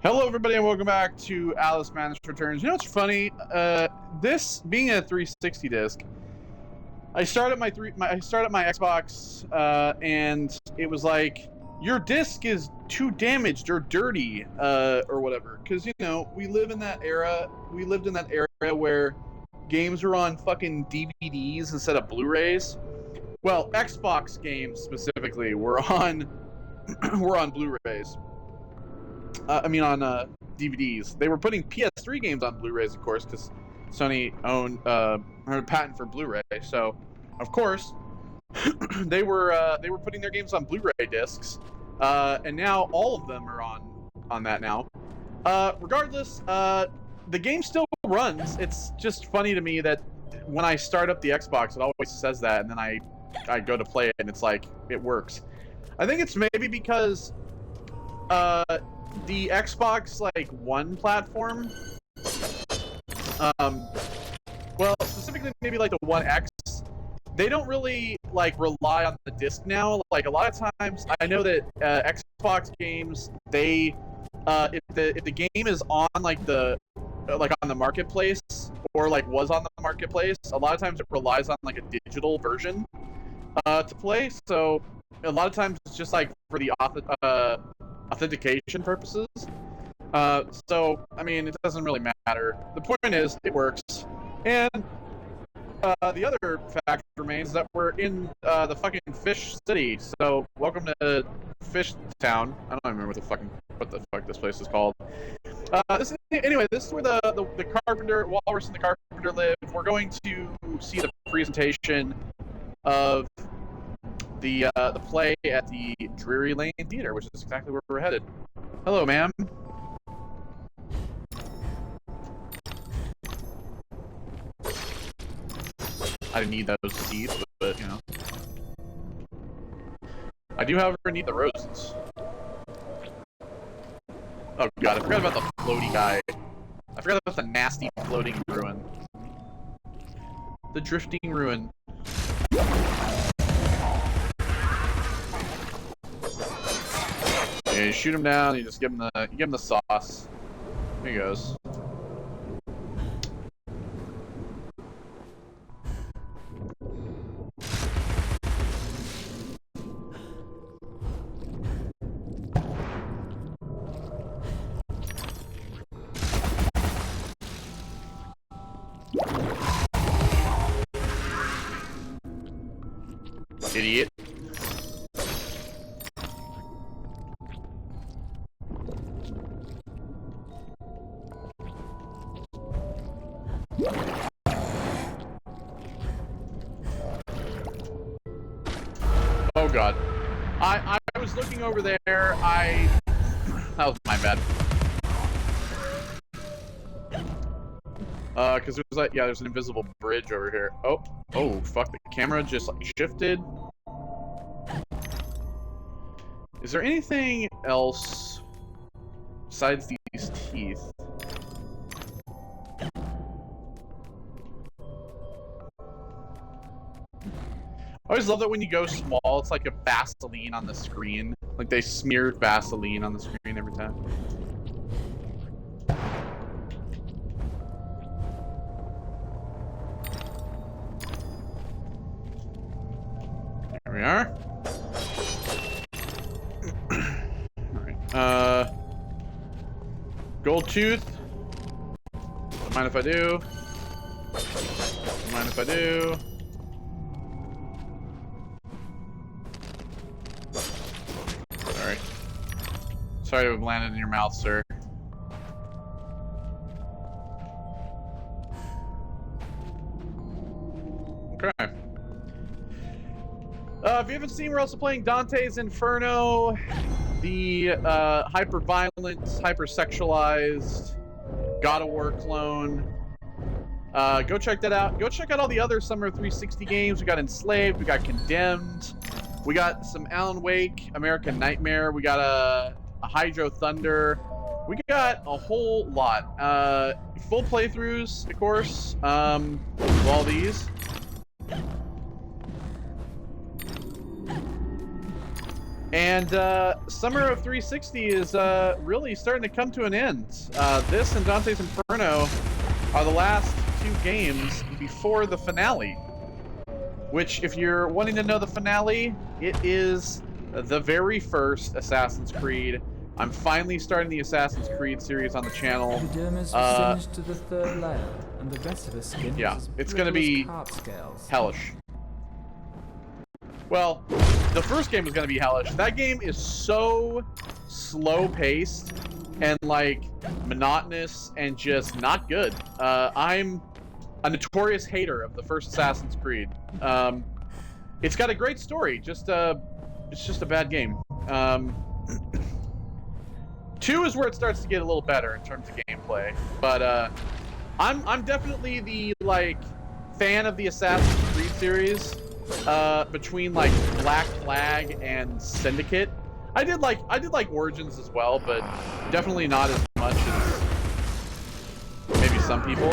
Hello, everybody, and welcome back to Alice Madness Returns. You know what's funny? This being a 360 disc, I started my Xbox, and it was like, your disc is too damaged or dirty, or whatever. Because you know, we lived in that era where games were on fucking DVDs instead of Blu-rays. Well, Xbox games specifically were on Blu-rays. On DVDs. They were putting PS3 games on Blu-rays, of course, because Sony owned a patent for Blu-ray. So, of course, they were putting their games on Blu-ray discs, and now all of them are on that now. Regardless, the game still runs. It's just funny to me that when I start up the Xbox, it always says that, and then I go to play it, and it's like it works. I think it's maybe because the Xbox One platform, well, specifically maybe like the One X, they don't really rely on the disc now. Like a lot of times, I know that Xbox games, they if the game is on on the marketplace, or was on the marketplace, a lot of times it relies on a digital version to play. So a lot of times it's just for the authentication purposes. So I mean, it doesn't really matter. The point is, it works. And the other fact remains that we're in the fucking Fish City. So welcome to Fish Town. I don't remember what the fuck this place is called. This is where the carpenter, Walrus and the Carpenter live. We're going to see the presentation of the play at the Drury Lane Theater, which is exactly where we're headed. Hello, ma'am. I didn't need those teeth, but you know. I do, however, need the roses. Oh god, I forgot about the floaty guy. I forgot about the nasty floating ruin. The drifting ruin. Yeah, you shoot him down, you just give him the sauce. Here he goes. Idiot. Oh god. I was looking over there, that was my bad. Cause there's an invisible bridge over here. Oh fuck, the camera just shifted. Is there anything else besides these teeth? I always love that when you go small, it's like a Vaseline on the screen. Like they smeared Vaseline on the screen every time. There we are. Alright. Gold tooth. Don't mind if I do. Don't mind if I do. Sorry to have landed in your mouth, sir. Okay. If you haven't seen, we're also playing Dante's Inferno, the hyper-violent, hyper-sexualized God of War clone. Go check that out. Go check out all the other Summer 360 games. We got Enslaved, we got Condemned, we got some Alan Wake, American Nightmare, we got a Hydro Thunder. We got a whole lot. Full playthroughs, of course, of all these. And Summer of 360 is really starting to come to an end. This and Dante's Inferno are the last 2 games before the finale. Which, if you're wanting to know the finale, it is the very first Assassin's Creed. I'm finally starting the Assassin's Creed series on the channel. Epidermis was singed to the 3rd layer, and the rest of the skin yeah, is it's gonna be hellish. Well, the first game was gonna be hellish. That game is so slow-paced and like monotonous and just not good. I'm a notorious hater of the first Assassin's Creed. It's got a great story, it's just a bad game. 2 is where it starts to get a little better in terms of gameplay, but I'm definitely the like fan of the Assassin's Creed series. Between like Black Flag and Syndicate, I did like Origins as well, but definitely not as much as maybe some people.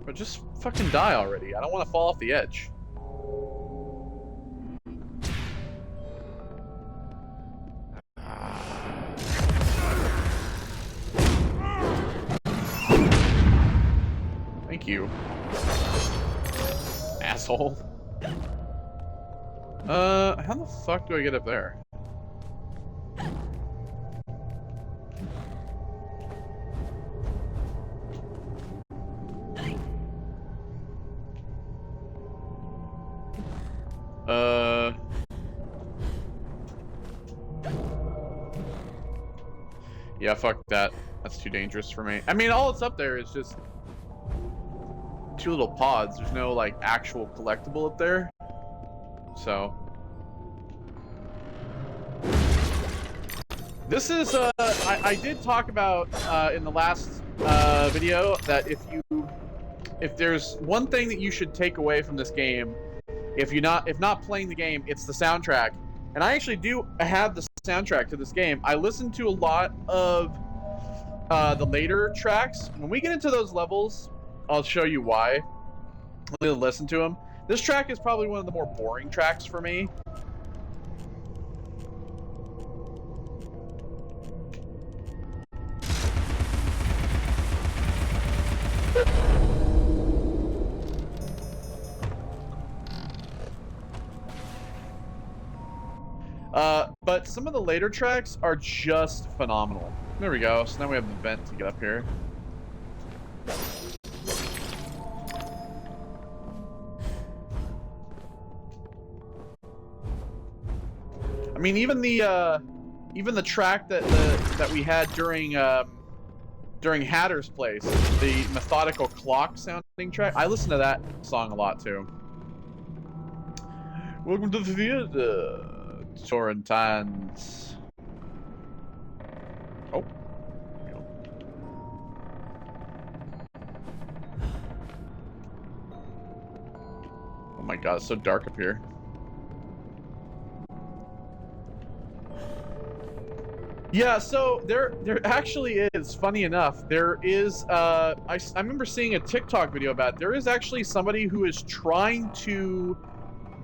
But just fucking die already. I don't want to fall off the edge. Thank you. Asshole. How the fuck do I get up there? Yeah, fuck that. That's too dangerous for me. I mean, all it's up there is just 2 little pods. There's no like actual collectible up there. So this is I did talk about in the last video that if there's one thing that you should take away from this game, if not playing the game, it's the soundtrack. And I actually do have the soundtrack to this game. I listened to a lot of the later tracks. When we get into those levels, I'll show you why. Listen to them. This track is probably one of the more boring tracks for me. But some of the later tracks are just phenomenal. There we go. So now we have the vent to get up here. I mean, even the track that we had during Hatter's Place, the methodical clock sounding track. I listen to that song a lot too. Welcome to the theater, Torrentines. Oh. Oh my god, it's so dark up here. Yeah, so there actually is, funny enough, there is, I remember seeing a TikTok video about it. There is actually somebody who is trying to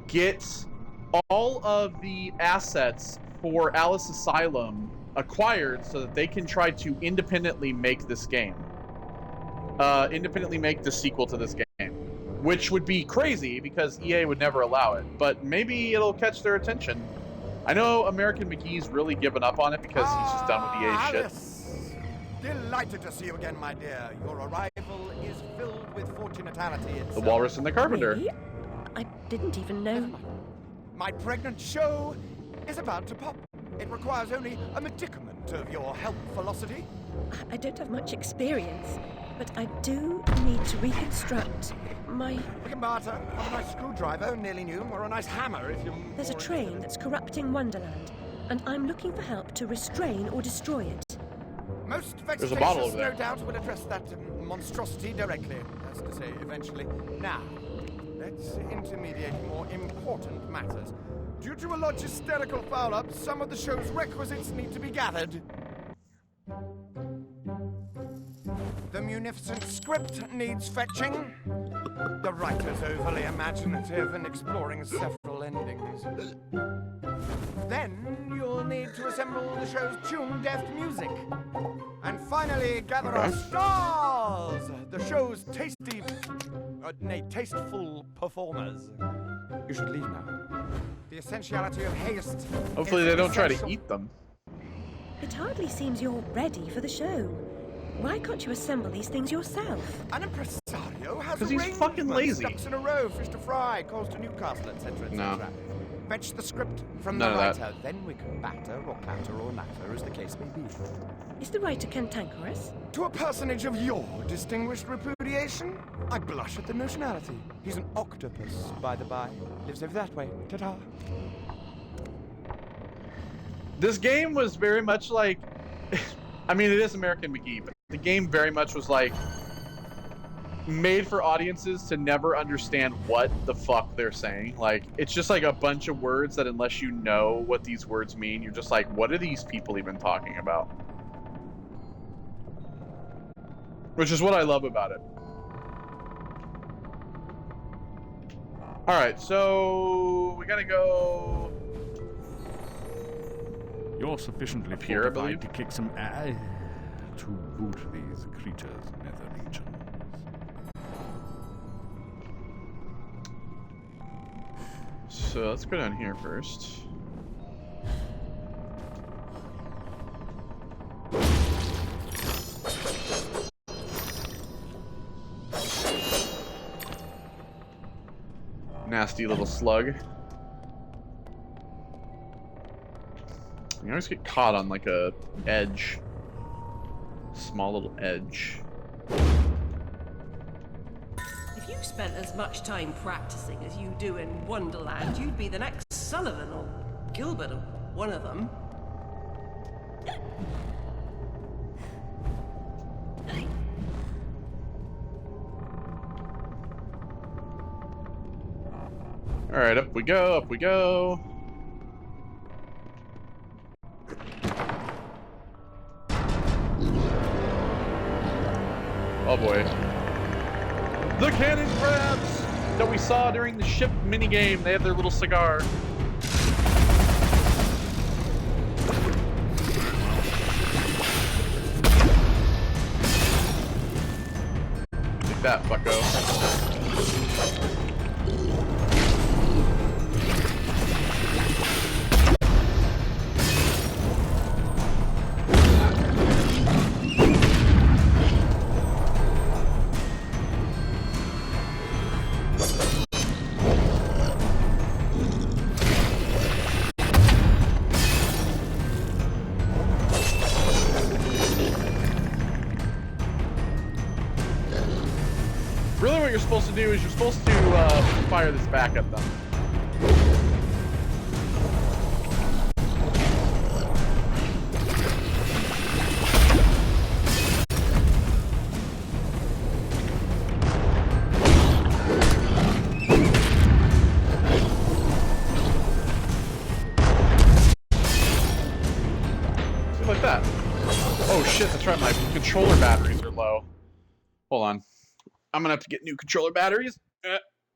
get all of the assets for Alice Asylum acquired so that they can try to independently make this game. Independently make the sequel to this game. Which would be crazy because EA would never allow it, but maybe it'll catch their attention. I know American McGee's really given up on it because he's just done with EA shit. Delighted to see you again, my dear. Your arrival is filled with fortunatality itself. The Walrus and the Carpenter. Really? I didn't even know. My pregnant show is about to pop. It requires only a medicament of your help velocity. I don't have much experience, but I do need to reconstruct my... We can barter a nice screwdriver, nearly new, or a nice hammer if you... There's a train that's corrupting Wonderland, and I'm looking for help to restrain or destroy it. Most There's a bottle over vexatious, there. no doubt, will address that monstrosity directly, as to say, eventually. Now, let's intermediate more important matters. Due to a logisterical foul-up, some of the show's requisites need to be gathered. The munificent script needs fetching. The writer's overly imaginative and exploring several endings. Then you'll need to assemble the show's tune-deft music. And finally, gather our stars! The show's tasteful performers. You should leave now. The essentiality of haste. Hopefully they don't try to eat them. It hardly seems you're ready for the show. Why can't you assemble these things yourself? An impresario has because he's fucking lazy. Ducks in a row, fish to fry, calls to Newcastle, etc. No. Fetch the script from None the of writer, then we can batter or clatter or natter, as the case may be. Is the writer cantankerous? To a personage of your distinguished repudiation, I blush at the notionality. He's an octopus, by the by. Lives over that way. Ta-ta. This game was very much like... I mean, it is American McGee, but the game very much was like made for audiences to never understand what the fuck they're saying. Like, it's just like a bunch of words that unless you know what these words mean, you're just like, what are these people even talking about? Which is what I love about it. Alright, so we gotta go... You're sufficiently here, I believe. fortified to kick some ass to boot these creatures' nether regions. So let's go down here first. Nasty little slug. You always get caught on like a edge. Small little edge. If you spent as much time practicing as you do in Wonderland, you'd be the next Sullivan or Gilbert or one of them. Alright, up we go, up we go. Oh boy. The cannon crabs that we saw during the ship minigame. They had their little cigar. Take that, fucko. Really what you're supposed to do is you're supposed to fire this back at them. Something like that. Oh shit, that's right, my controller batteries are low. Hold on. I'm gonna have to get new controller batteries.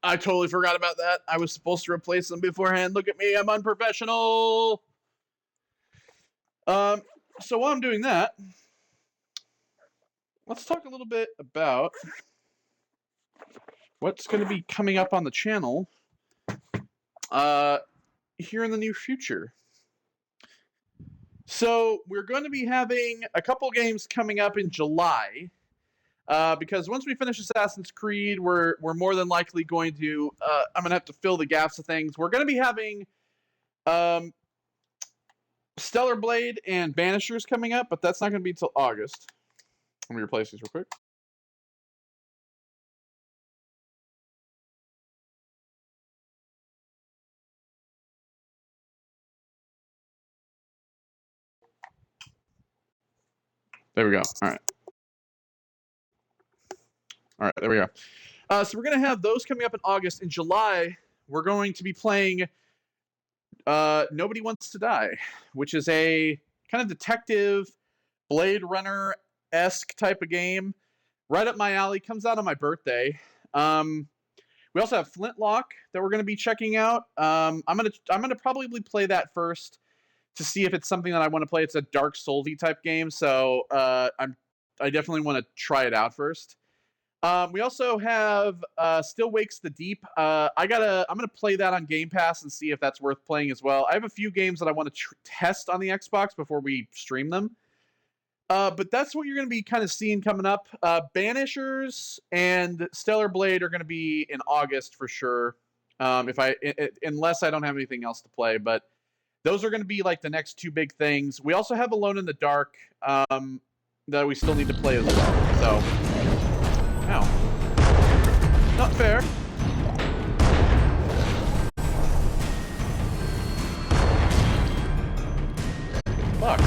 I totally forgot about that. I was supposed to replace them beforehand. Look at me, I'm unprofessional. So while I'm doing that, let's talk a little bit about what's going to be coming up on the channel here in the near future. So we're going to be having a couple games coming up in July. Because once we finish Assassin's Creed, we're more than likely going to... I'm going to have to fill the gaps of things. We're going to be having Stellar Blade and Banishers coming up, but that's not going to be until August. Let me replace these real quick. There we go. All right. All right, there we go. So we're going to have those coming up in August. In July, we're going to be playing Nobody Wants to Die, which is a kind of detective, Blade Runner-esque type of game. right up my alley. Comes out on my birthday. We also have Flintlock that we're going to be checking out. I'm gonna probably play that first to see if it's something that I want to play. It's a Dark Souls-y type game, so I definitely want to try it out first. We also have Still Wakes the Deep. I'm gonna play that on Game Pass and see if that's worth playing as well. I have a few games that I want to test on the Xbox before we stream them. But that's what you're going to be kind of seeing coming up. Banishers and Stellar Blade are going to be in August for sure. Unless I don't have anything else to play, but those are going to be like the next two big things. We also have Alone in the Dark that we still need to play as well. So, ow. Not fair. Fuck.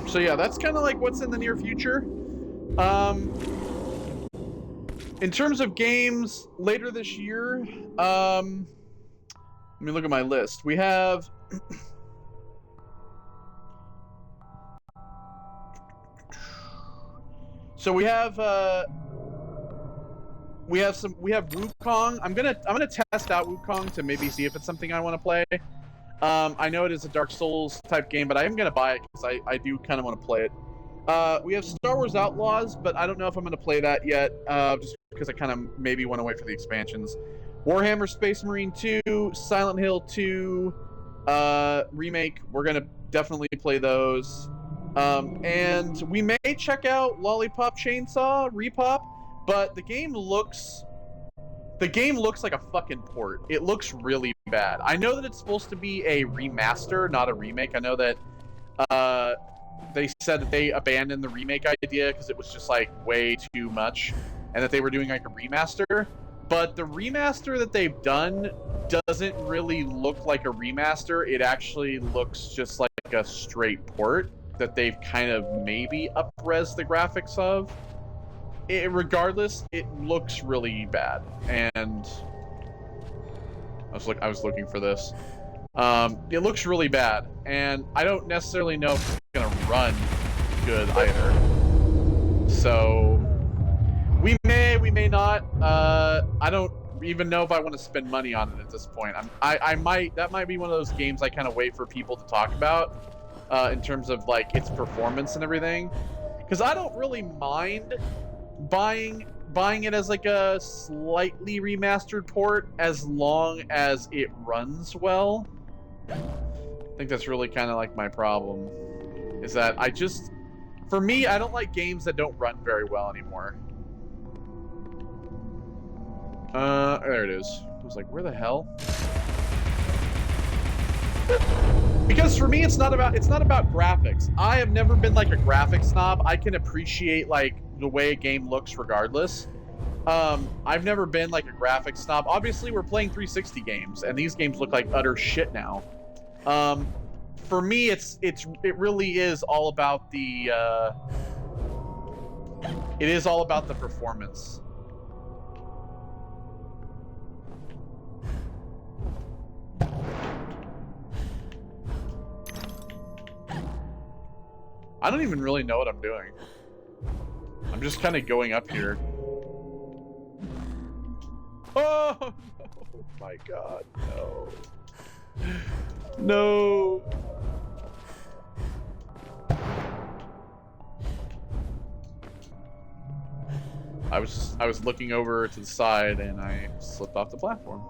So yeah, that's kind of like what's in the near future. In terms of games later this year, let me look at my list. We have so we have Wukong. I'm gonna test out Wukong to maybe see if it's something I want to play. I know it is a Dark Souls type game, but I am going to buy it because I do kind of want to play it. We have Star Wars Outlaws, but I don't know if I'm going to play that yet, just because I kind of maybe want to wait for the expansions. Warhammer Space Marine 2, Silent Hill 2, Remake, we're going to definitely play those. And we may check out Lollipop Chainsaw, Repop, but the game looks like a fucking port. It looks really bad. I know that it's supposed to be a remaster, not a remake. I know that they said that they abandoned the remake idea because it was just like way too much, and that they were doing like a remaster. But the remaster that they've done doesn't really look like a remaster. It actually looks just like a straight port that they've kind of maybe up-res the graphics of. Regardless, it looks really bad, and I was looking for this. It looks really bad, and I don't necessarily know if it's gonna run good either. So we may not. I don't even know if I want to spend money on it at this point. I might. That might be one of those games I kind of wait for people to talk about in terms of like its performance and everything, because I don't really mind buying it as like a slightly remastered port as long as it runs well. I think that's really kind of like my problem, is that for me, I don't like games that don't run very well anymore. There it is. I was like, where the hell? Because for me, it's not about graphics. I have never been like a graphics snob. I can appreciate like the way a game looks regardless. I've never been like a graphics snob. Obviously, we're playing 360 games, and these games look like utter shit now. For me, it really is all about the performance. I don't even really know what I'm doing. I'm just kind of going up here. Oh, no. My God, no. No. I was looking over to the side and I slipped off the platform.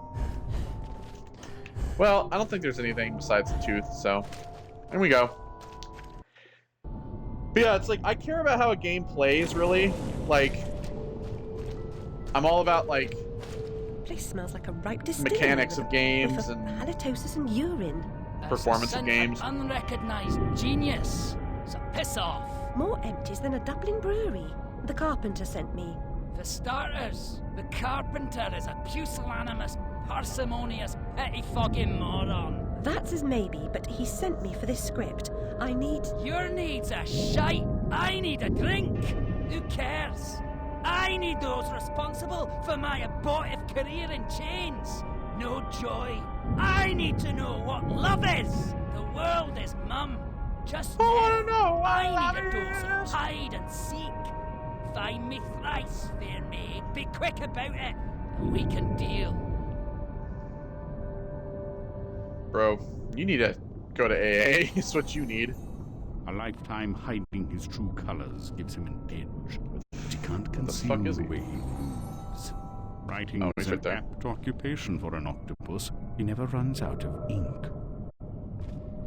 Well, I don't think there's anything besides the tooth, so there we go. But yeah, it's like, I care about how a game plays, really. Like, I'm all about, like, Place smells like a ripe distillery mechanics of games and halitosis and urine. performance of games. Unrecognized genius. It's a Piss off. More empties than a Dublin brewery. The carpenter sent me. For starters, the carpenter is a pusillanimous, parsimonious, pettifogging moron. That's his maybe, but he sent me for this script. I need... Your needs are shite. I need a drink. Who cares? I need those responsible for my abortive career in chains. No joy. I need to know what love is. The world is mum. Just now, I need a dose of hide and seek. Find me thrice, fair maid. Be quick about it, and we can deal. Bro, you need to go to AA. It's what you need. A lifetime hiding his true colors gives him an edge, but he can't conceal fuck is the he? way he moves. Writing Oh, is he's an right there. apt occupation for an octopus. He never runs out of ink.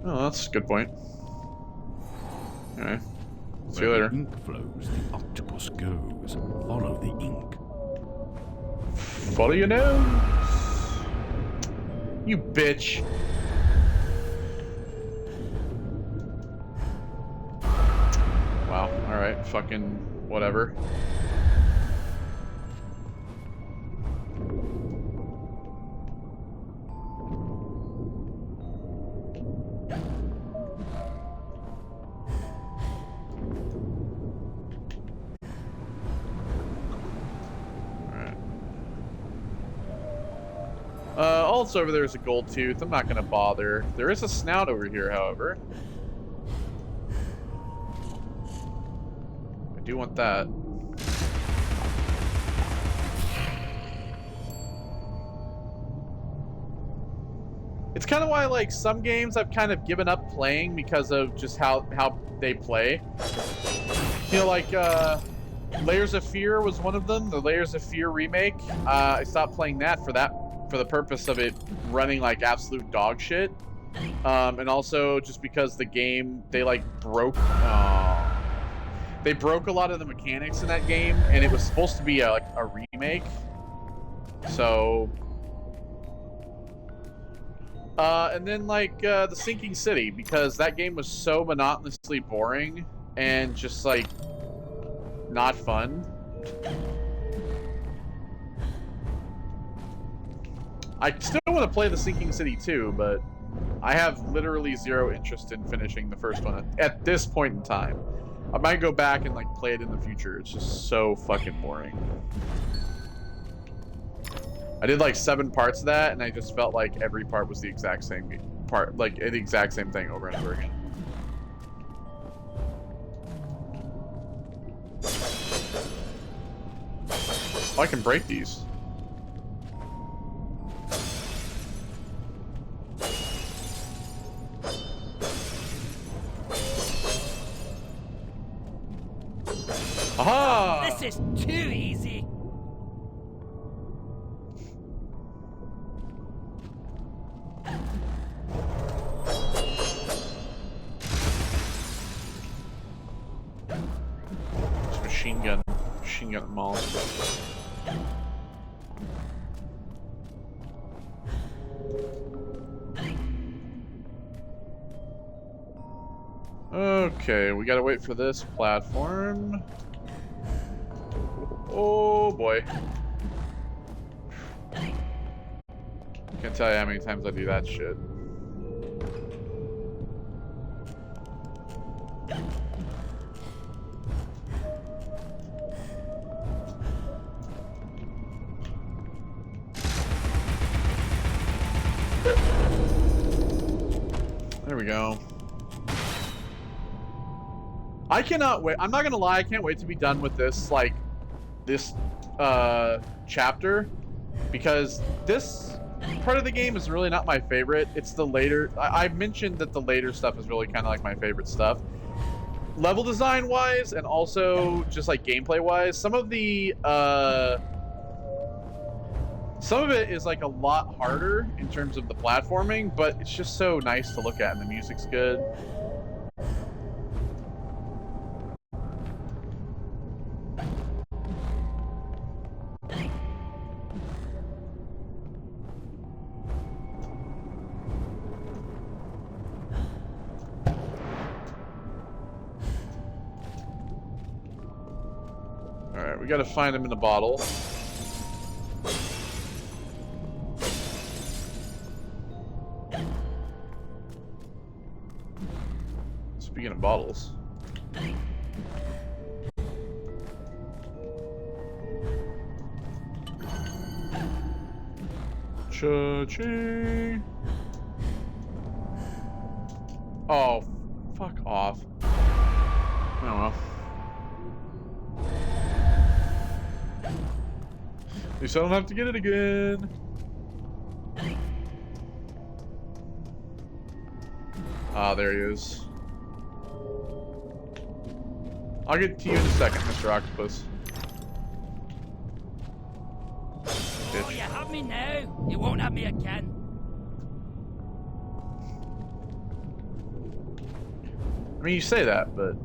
Oh, that's a good point. Alright. See you Where later. the ink flows, the octopus goes. Follow the ink. Follow your nose. You bitch. Wow. Alright. Fucking whatever. Also over there is a gold tooth. I'm not gonna bother. There is a snout over here, however. I do want that. It's kind of why, like, some games I've kind of given up playing because of just how they play. You know, like, Layers of Fear was one of them, the Layers of Fear remake. I stopped playing that for the purpose of it running like absolute dog shit. And also just because the game, they like broke a lot of the mechanics in that game, and it was supposed to be like a remake. So and then like the Sinking City, because that game was so monotonously boring and just like not fun. I still want to play the Sinking City too, but I have literally zero interest in finishing the first one at this point in time. I might go back and like play it in the future. It's just so fucking boring. I did like 7 parts of that, and I just felt like every part was the exact same part, like the exact same thing over and over again. Oh, I can break these. Aha! This is too easy. Just machine gun them all. Okay, we gotta wait for this platform. Oh boy. Can't tell you how many times I do that shit. There we go. I cannot wait. I'm not gonna lie, I can't wait to be done with this, like, this chapter, because this part of the game is really not my favorite. It's the later, I mentioned that the later stuff is really kind of like my favorite stuff. Level design wise, and also just like gameplay wise, some of it is like a lot harder in terms of the platforming, but it's just so nice to look at, and the music's good. Alright, we gotta find him in the bottle. Speaking of bottles. Cha-ching! Oh, fuck off. Oh well. At least I don't have to get it again. Ah, there he is. I'll get to you in a second, Mr. Octopus. Bitch. Oh, you have me now. You won't have me again. I mean, you say that, but...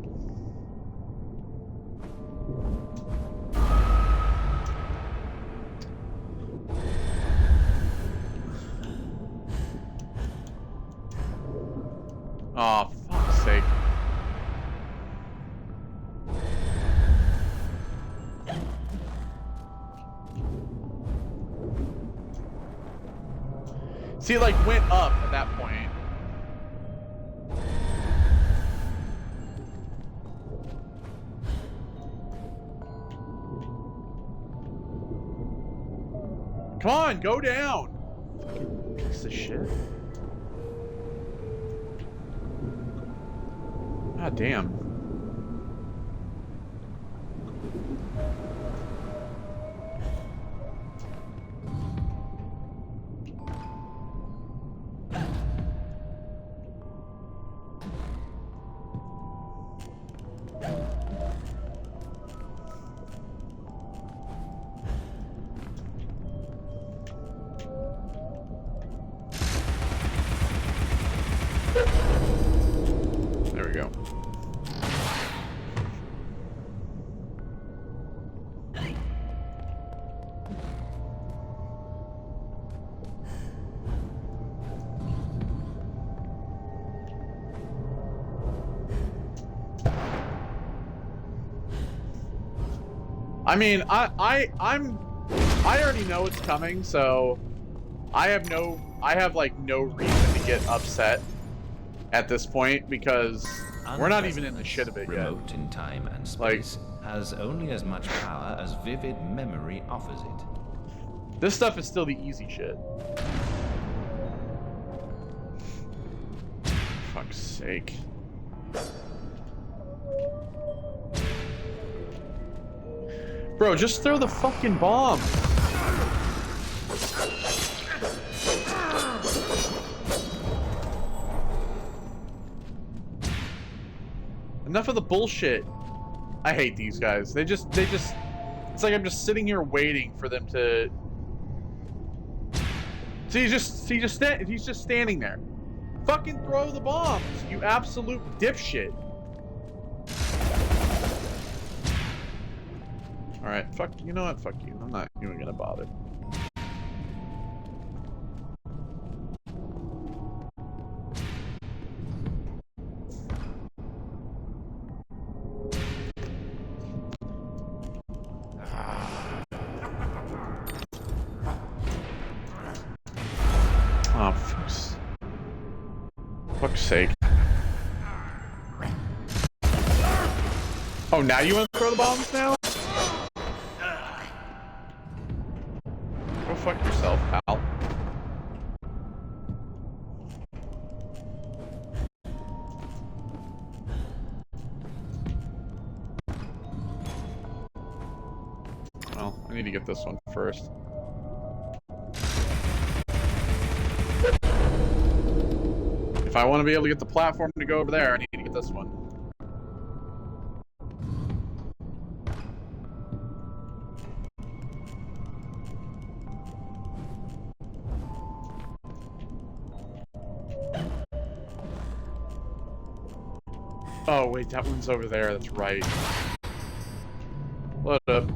Aw, fuck's sake. See, it like went up at that point. Come on, go down. Fucking piece of shit. God damn. There we go. I mean, I already know it's coming, so I have like no reason to get upset at this point because we're not even in the shit of it yet. Remote in time and space has only as much power as vivid memory offers it. This stuff is still the easy shit. Fuck's sake. Bro, just throw the fucking bomb. Enough of the bullshit. I hate these guys. They just it's like I'm just sitting here waiting for them to he's just standing there. Fucking throw the bombs, you absolute dipshit. Alright, fuck, you know what? Fuck you. I'm not even gonna bother. Oh, fuck's sake. Oh, now you want to throw the bombs now? Go fuck yourself, pal. Well, I need to get this one first. If I want to be able to get the platform to go over there, I need to get this one. Oh, wait, that one's over there. That's right. Load up.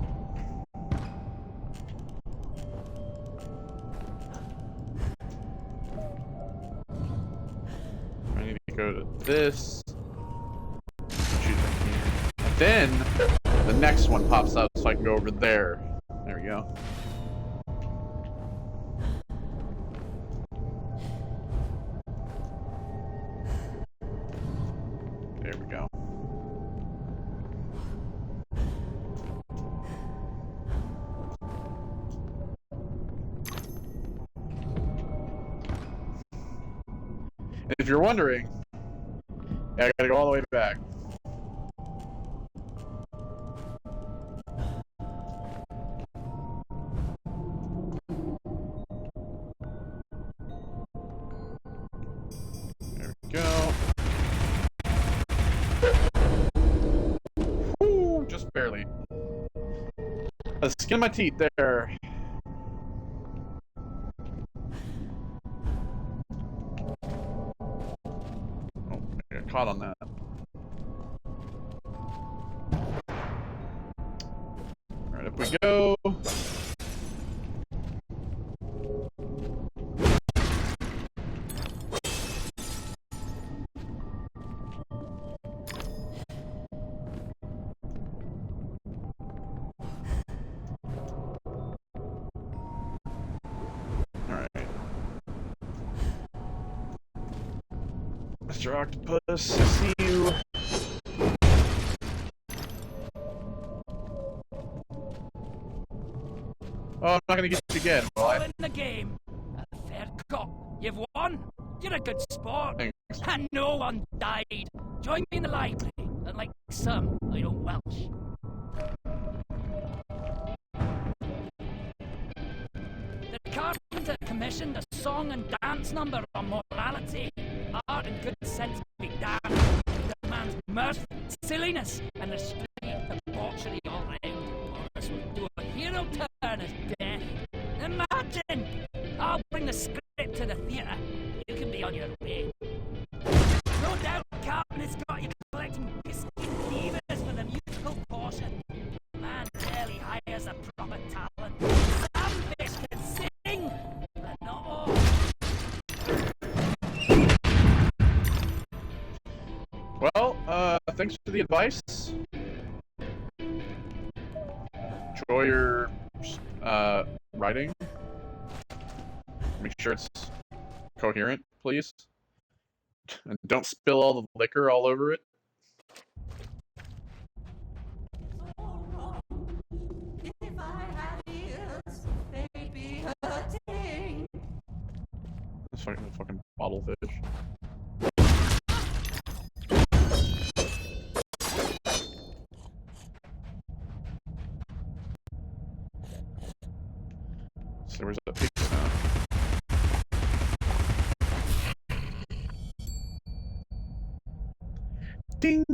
I need to go to this. Shoot that here. And then the next one pops up so I can go over there. There we go. There we go. If you're wondering, I gotta go all the way back. There we go. Woo, just barely. The skin of my teeth there. Caught on that. Alright, up we go. Alright. Mr. Octopus, I see you. Oh, I'm not gonna get you again, will I? In the game. A fair cop. You've won. You're a good sport. Thanks. And no one died. Join me in the library. Unlike some, I don't welch. The carpenter commissioned a song and dance number on morality. Art and good sense be damned. It demands mirth, silliness, and restraint and debauchery all round. Or this will do a hero turn as death. Imagine! I'll bring the script to the theatre. You can be on your way. No doubt Carlton has got you collecting biscuit divas for the musical portion. Man rarely hires a proper talent. Some fish can sing, but not all. Well, thanks for the advice. Enjoy your writing. Make sure it's coherent, please. And don't spill all the liquor all over it. That's fucking bottle fish. So there was a pig sound. Ding!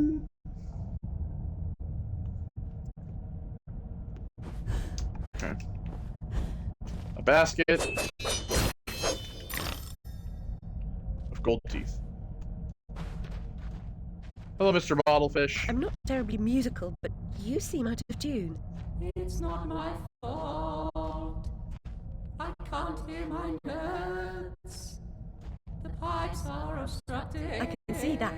Okay. A basket of gold teeth. Hello, Mr. Bottlefish. I'm not terribly musical, but you seem out of tune. It's not my fault. I can't hear my notes. The pipes are obstructed. I can see that.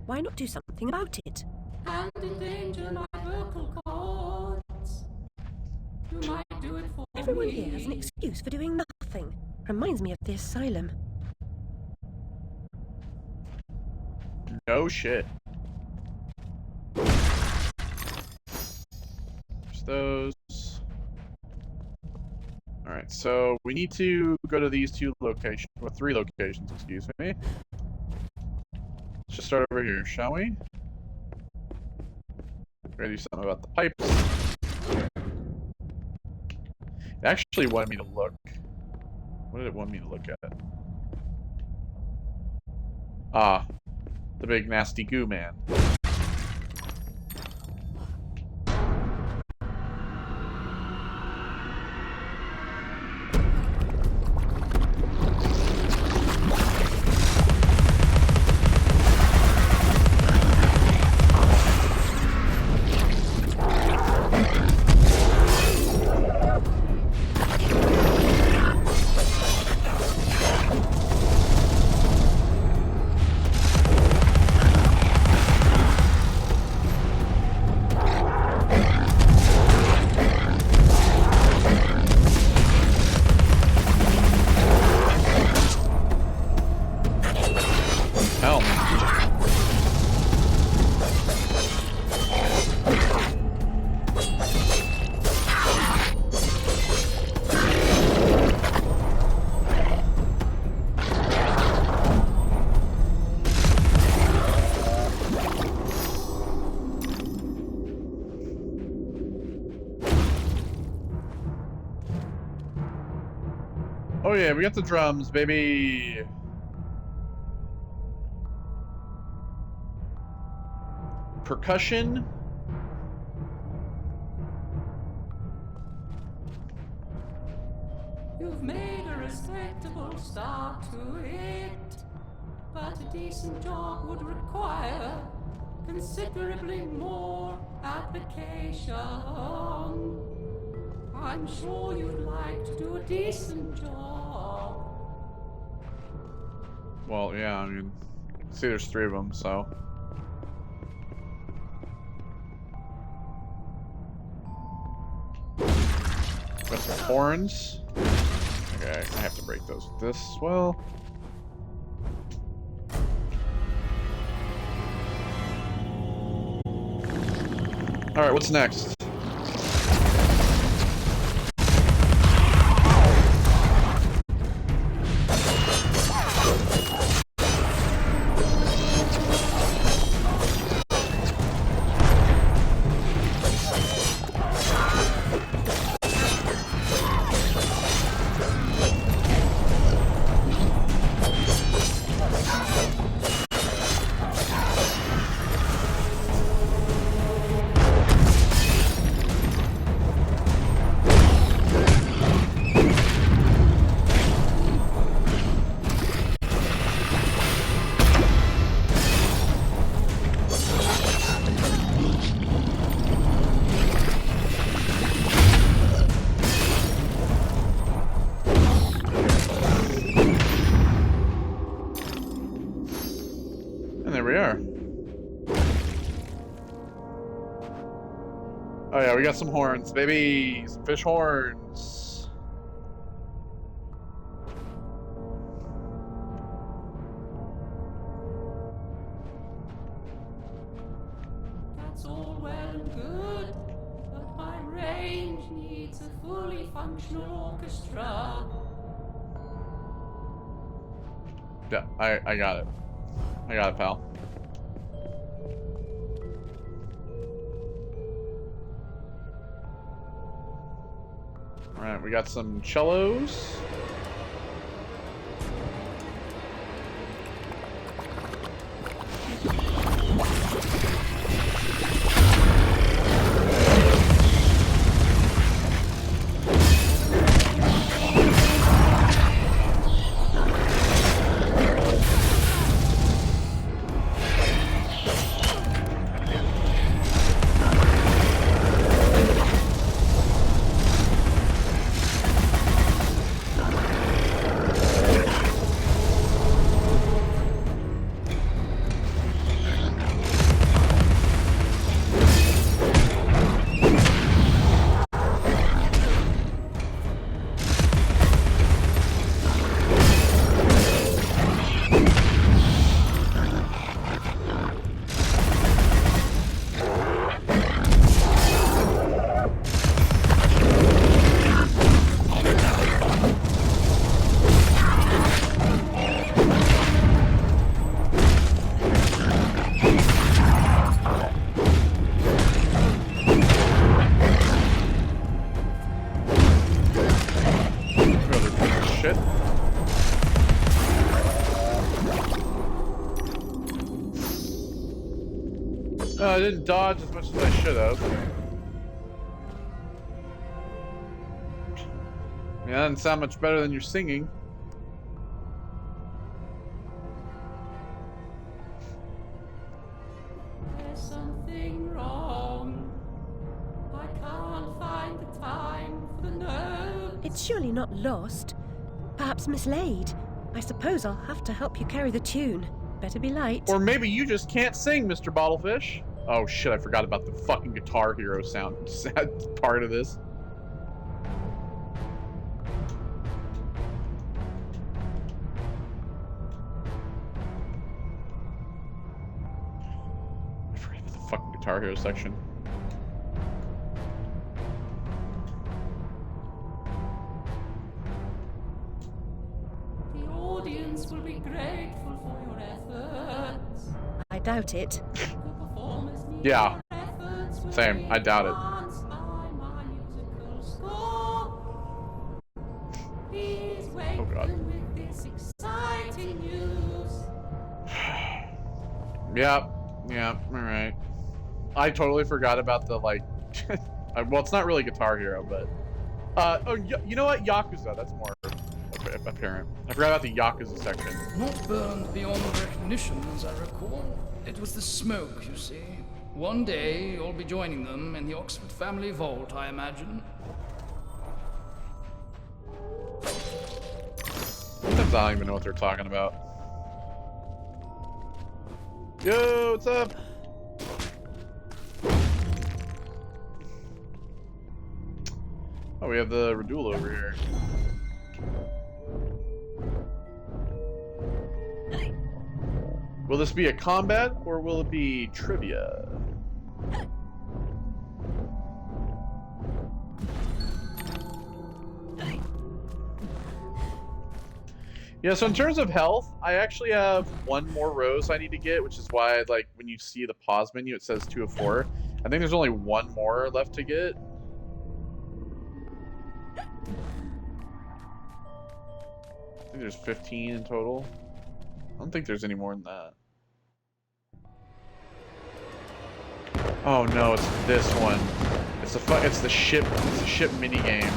Why not do something about it? And endanger my vocal cords. You might do it for Everyone me. here has an excuse for doing nothing. Reminds me of the asylum. No shit. There's those. Alright, so we need to go to these two locations, well, 3 locations, excuse me. Let's just start over here, shall we? We're gonna do something about the pipes. It actually wanted me to look. What did it want me to look at? Ah, the big nasty goo man. yeah, we got the drums, baby. Percussion. You've made a respectable start to it, but a decent job would require considerably more application. I'm sure you'd like to do a decent job. Well, yeah, I mean, see, there's 3 of them, so. Got some horns. Okay, I have to break those with this as well. Alright, what's next? Oh yeah, we got some horns, baby! Some fish horns! That's all well and good, but my range needs a fully functional orchestra. Yeah, I got it. I got it, pal. Alright, we got some cellos. I didn't dodge as much as I should have. Yeah, that didn't sound much better than your singing. There's something wrong. I can't find the time for the notes. It's surely not lost. Perhaps mislaid. I suppose I'll have to help you carry the tune. Better be light. Or maybe you just can't sing, Mr. Bottlefish. Oh shit, I forgot about the fucking Guitar Hero sound part of this. I forgot about the fucking Guitar Hero section. The audience will be grateful for your efforts. I doubt it. Yeah. Same. I doubt it. Okay. God. And with this exciting news. Yeah, alright. I totally forgot about the, like... well, it's not really Guitar Hero, but... you know what? Yakuza, that's more apparent. I forgot about the Yakuza section. Not burned beyond recognition, as I recall. It was the smoke, you see. One day, you'll be joining them in the Oxford family vault, I imagine. Sometimes I don't even know what they're talking about. Yo, what's up? Oh, we have the Radul over here. Will this be a combat, or will it be trivia? Yeah, so in terms of health, I actually have one more rose I need to get, which is why, like, when you see the pause menu, it says 2 of 4. I think there's only one more left to get. I think there's 15 in total. I don't think there's any more than that. Oh no, it's this one. It's the ship mini game.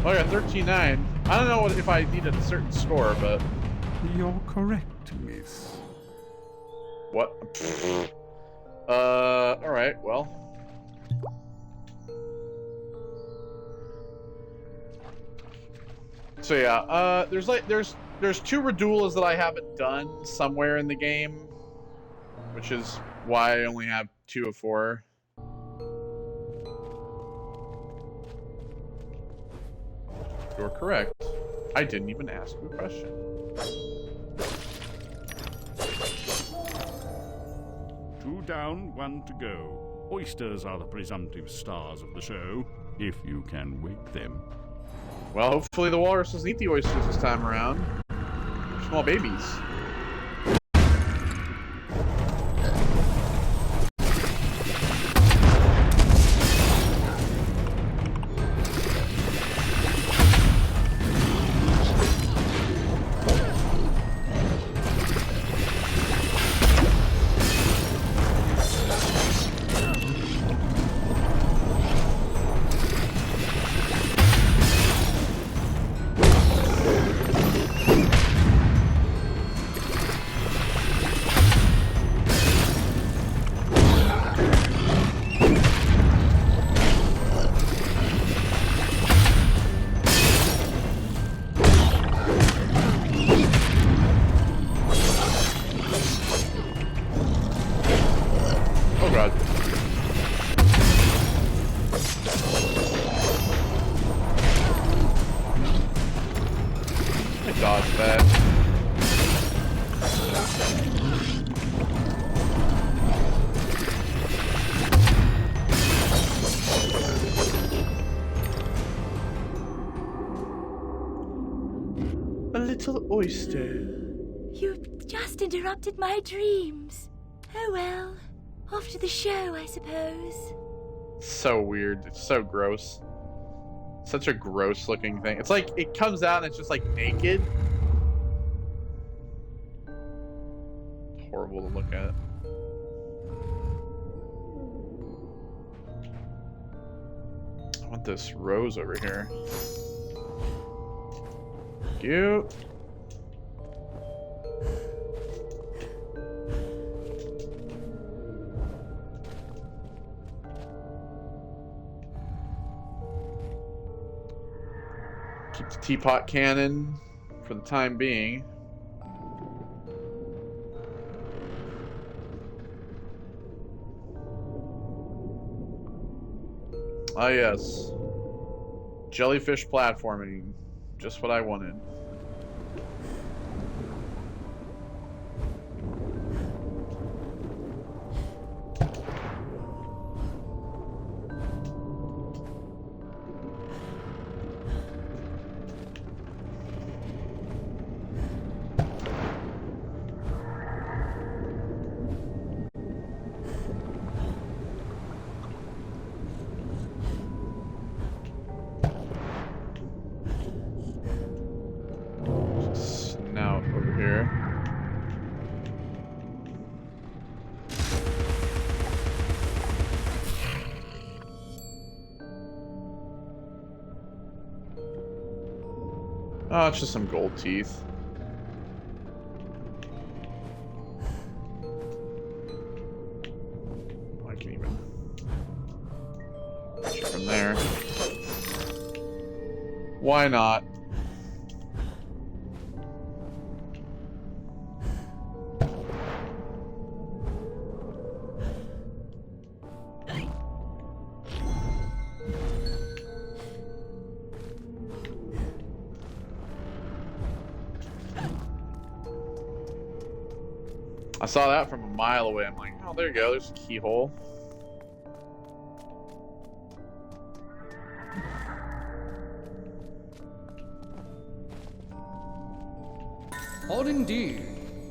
Oh yeah, 13-9. I don't know if I needed a certain score, but... You're correct, miss. What? Alright, well. So yeah, there's 2 Radulas that I haven't done somewhere in the game, which is why I only have 2 of 4. You're correct. I didn't even ask you a question. Two down, 1 to go. Oysters are the presumptive stars of the show, if you can wake them. Well, hopefully the walruses eat the oysters this time around. They're small babies. little oyster. You've just interrupted my dreams. Oh well. Off to the show, I suppose. So weird. It's so gross. Such a gross looking thing. It's like it comes out and it's just like naked. Horrible to look at. I want this rose over here. Cute. Keep the teapot cannon for the time being. Ah, yes. Jellyfish platforming. Just what I wanted. Oh, it's just some gold teeth. I can even shoot from there. Why not? I saw that from a mile away. I'm like, oh, there you go. There's a keyhole. Odd indeed.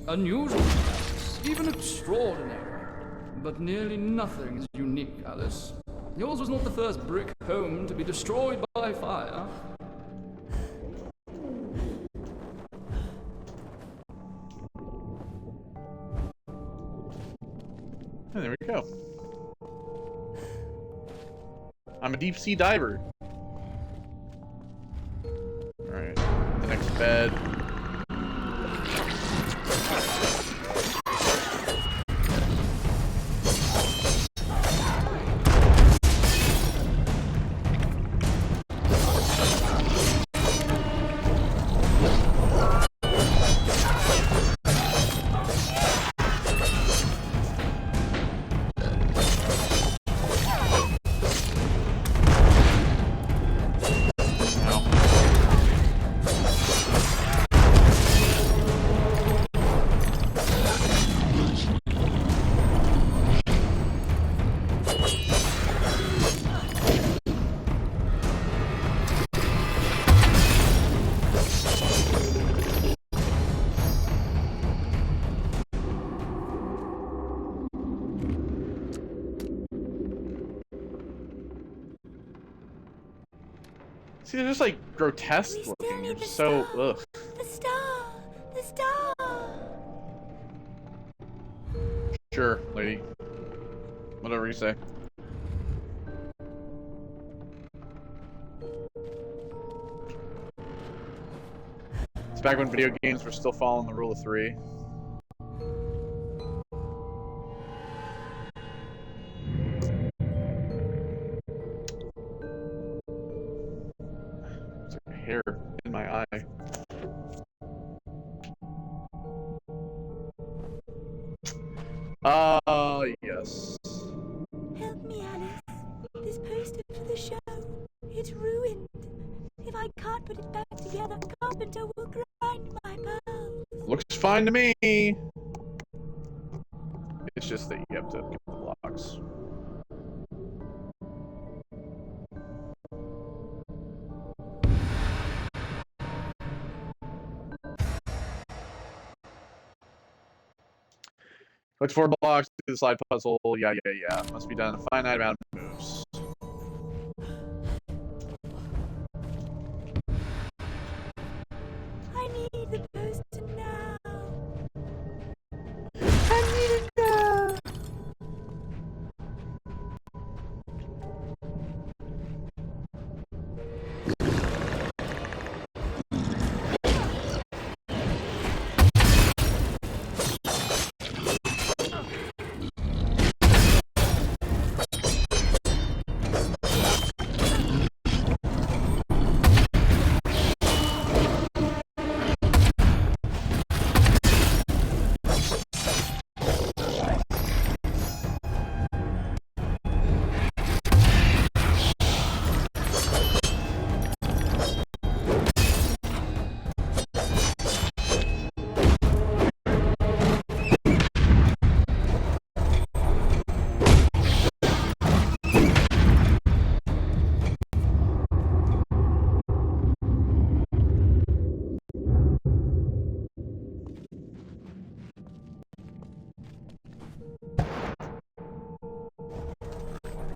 Unusual, perhaps. Even extraordinary. But nearly nothing is unique, Alice. Yours was not the first brick home to be destroyed by fire. Oh, there we go. I'm a deep sea diver. Alright, the next bed. See, they're just like grotesque looking. They're so ugh. The star! The star! Sure, lady. Whatever you say. It's back when video games were still following the rule of three. Hair in my eye. Yes. Help me, Alice. This poster for the show, it's ruined. If I can't put it back together, Carpenter will grind my pearls. Looks fine to me. It's just that you have to get the blocks. Collect 4 blocks, do the slide puzzle. Yeah. Must be done a finite amount of moves. I need the poster now. I need it now.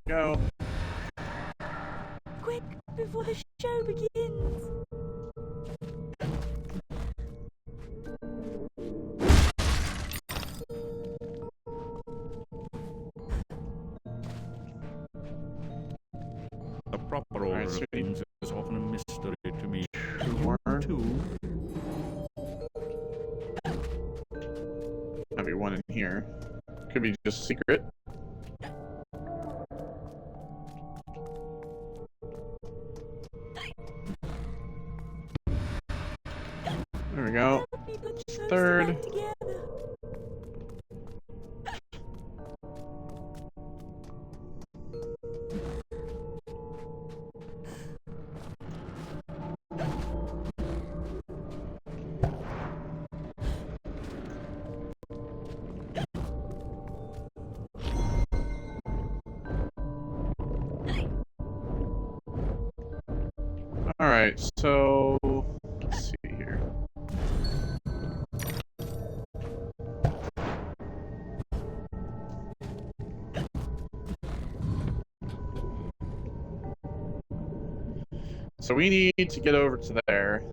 Go. Quick, before the show begins. A proper order of things is often a mystery to me. Two. Might be one in here. Could be just a secret. There we go. Third. Alright, so let's see here. So we need to get over to there.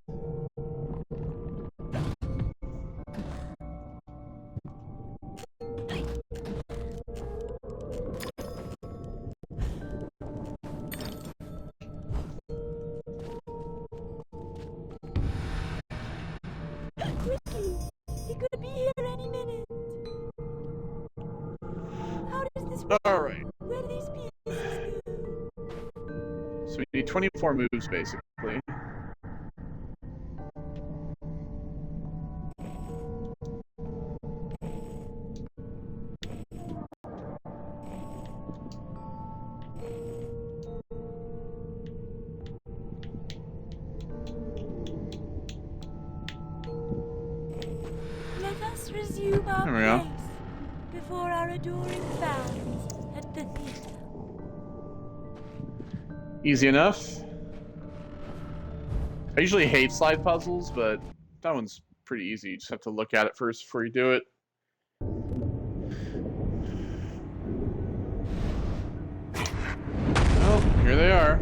Quickly! He could be here any minute. How does this work? Alright. Where do these pieces go? So we need 24 moves, basically. Let us resume our There we go. place before our adoring fans at the theater. Easy enough. I usually hate slide puzzles, but that one's pretty easy. You just have to look at it first before you do it. Oh, here they are.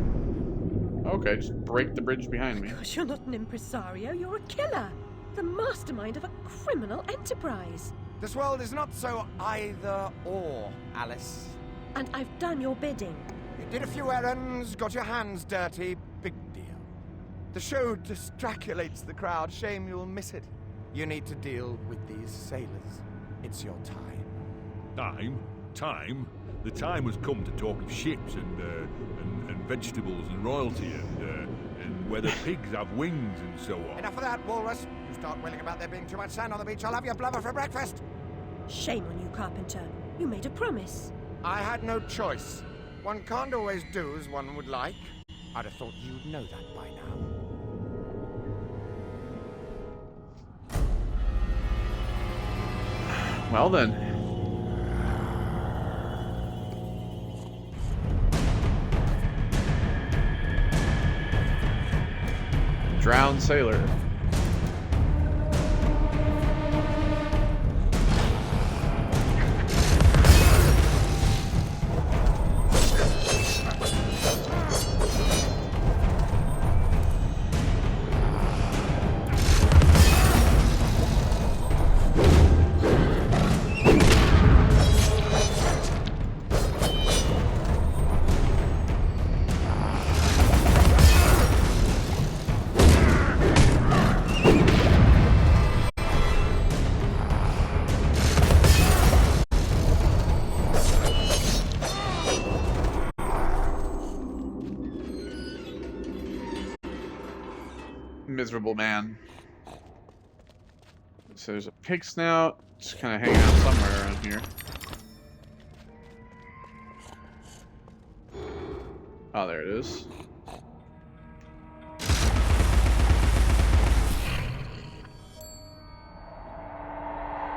Okay, just break the bridge behind me. Gosh, you're not an impresario, you're a killer. The mastermind of a criminal enterprise. This world is not so either or, Alice. And I've done your bidding. You did a few errands, got your hands dirty, big deal. The show distraculates the crowd, shame you'll miss it. You need to deal with these sailors. It's your time. Time? The time has come to talk of ships and vegetables and royalty and whether pigs have wings and so on. Enough of that, Walrus. You start wailing about there being too much sand on the beach, I'll have your blubber for breakfast. Shame on you, Carpenter. You made a promise. I had no choice. One can't always do as one would like. I'd have thought you'd know that by now. Well then. Drowned sailor. Miserable man. So there's a pig snout. Just kind of hanging out somewhere around here. Oh, there it is.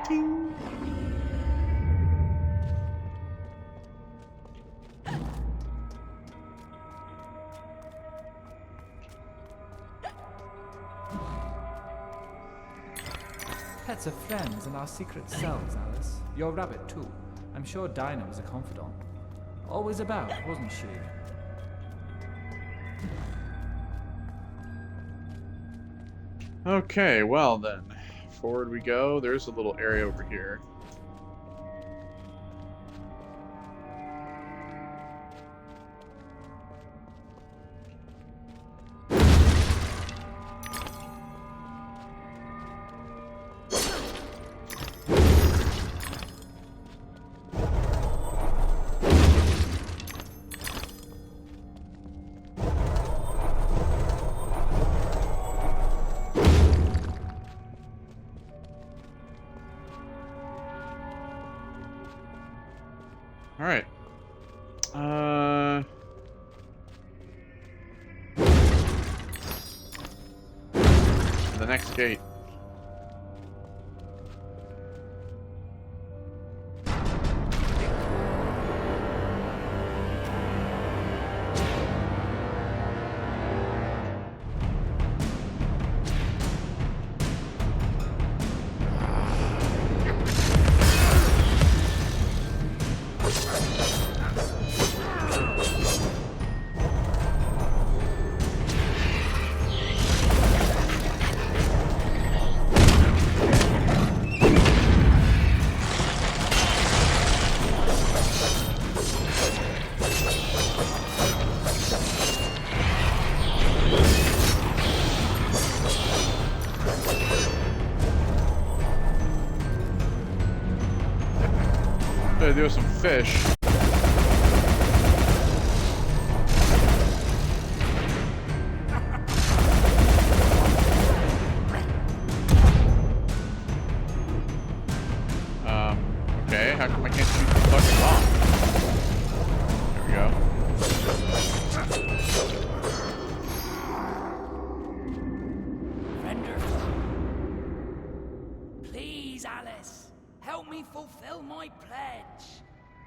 Ting. Pets are friends in our secret cells, Alice. Your rabbit, too. I'm sure Dinah was a confidant. Always about, wasn't she? Okay, well then. Forward we go. There's a little area over here. Alright. The next gate. There was some fish. Okay, how come I can't shoot the fucking bomb? There we go. Renderful. Please, Alice, help me fulfill my pledge.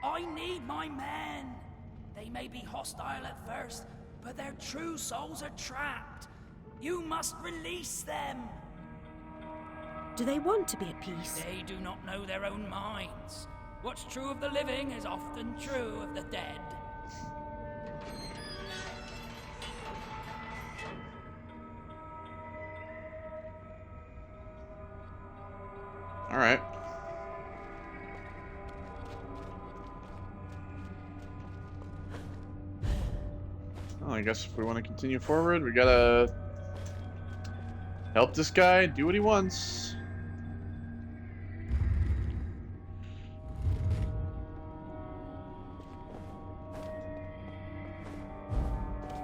I need my men. They may be hostile at first, but their true souls are trapped. You must release them. Do they want to be at peace? They do not know their own minds. What's true of the living is often true of the dead. All right. Well, I guess if we want to continue forward, we gotta help this guy do what he wants.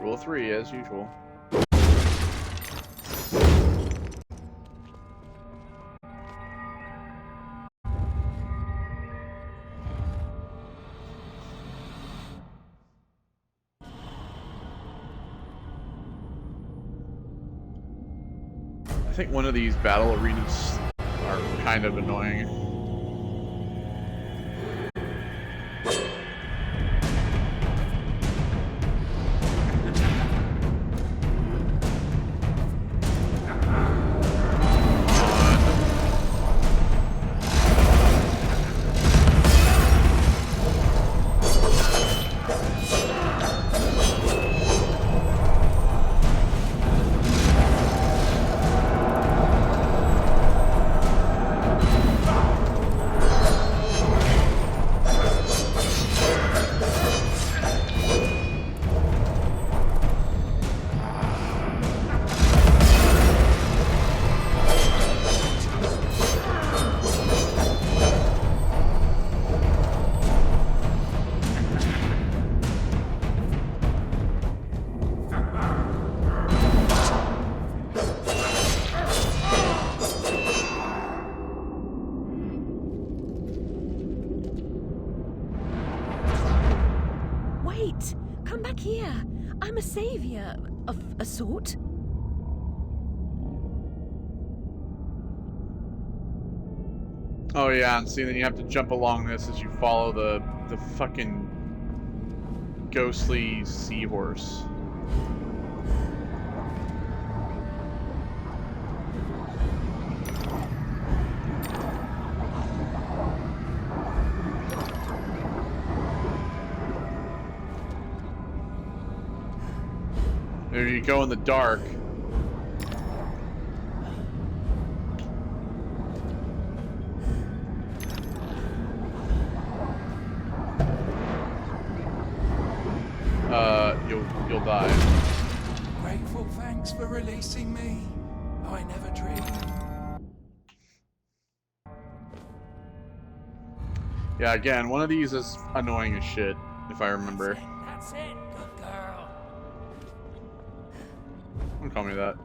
Rule 3, as usual. I think one of these battle arenas are kind of annoying. Wait! Come back here. I'm a savior of a sort. Oh yeah, and see, then you have to jump along this as you follow the fucking ghostly seahorse. There you go in the dark. You'll die. Grateful thanks for releasing me. I never dreamed. Yeah, again, one of these is annoying as shit, if I remember. That's it. Good girl. Don't call me that.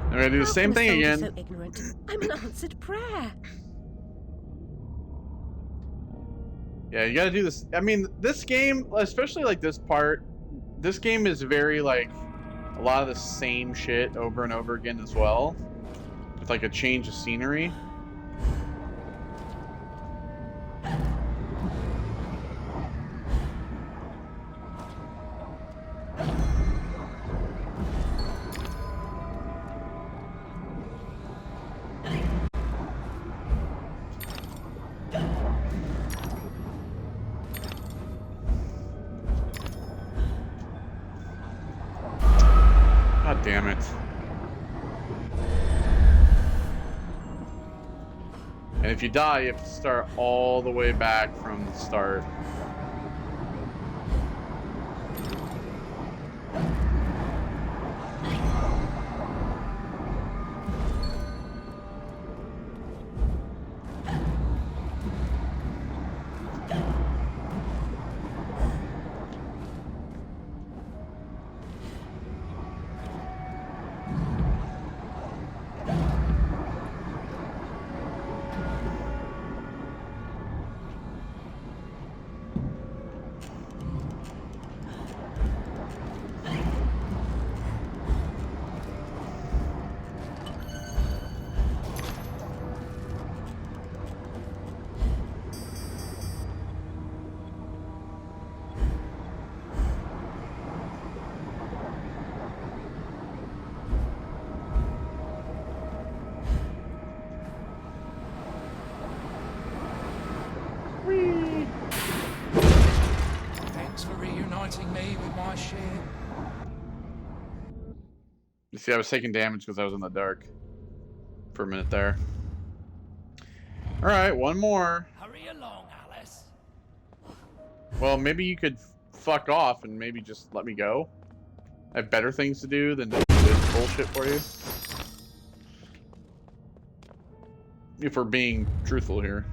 I'm gonna do the same thing again. So ignorant. I'm an answered prayer. Yeah, you gotta do this. I mean, this game, especially like this part, this game is very like a lot of the same shit over and over again as well, with like a change of scenery. God damn it. And if you die, you have to start all the way back from the start. Thanks for reuniting me with my shit. You see, I was taking damage because I was in the dark for a minute there. All right, one more. Hurry along, Alice. Well, maybe you could fuck off and maybe just let me go. I have better things to do than to do this bullshit for you. If we're being truthful here.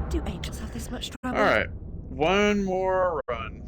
Do angels have this much trouble? Alright, one more run.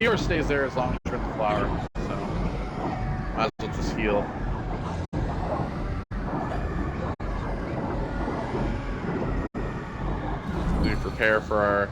Seer stays there as long as you're in the flower, so might as well just heal. We prepare for our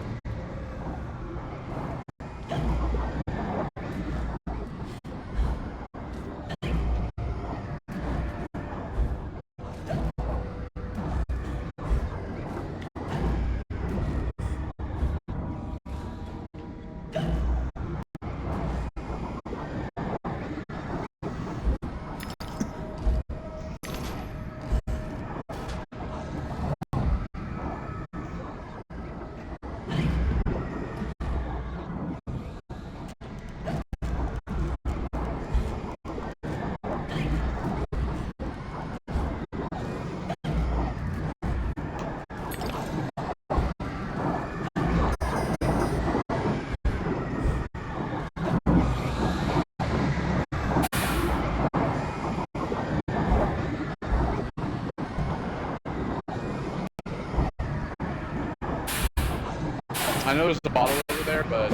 I know there's a bottle over there, but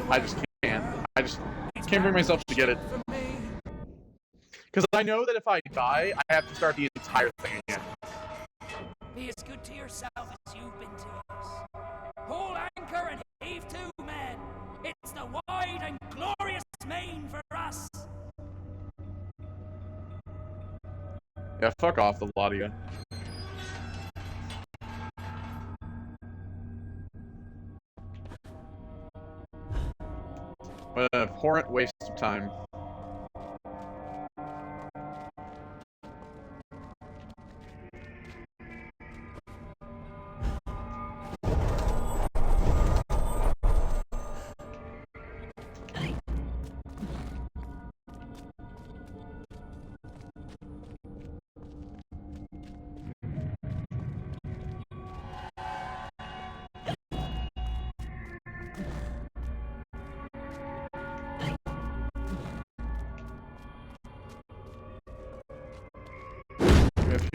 I just can't. I just can't bring myself to get it. Because I know that if I die, I have to start the entire thing again. Be as good to yourself as you've been to us. Haul anchor and heave to, men. It's the wide and glorious main for us. Yeah, fuck off, the lot of you. What an abhorrent waste of time.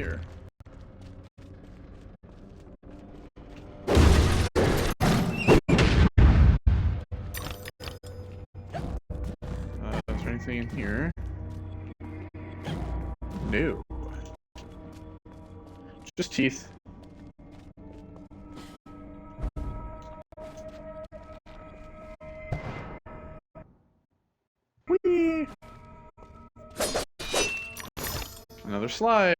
here? Is there anything in here? No. Just teeth. Whee! Another slide.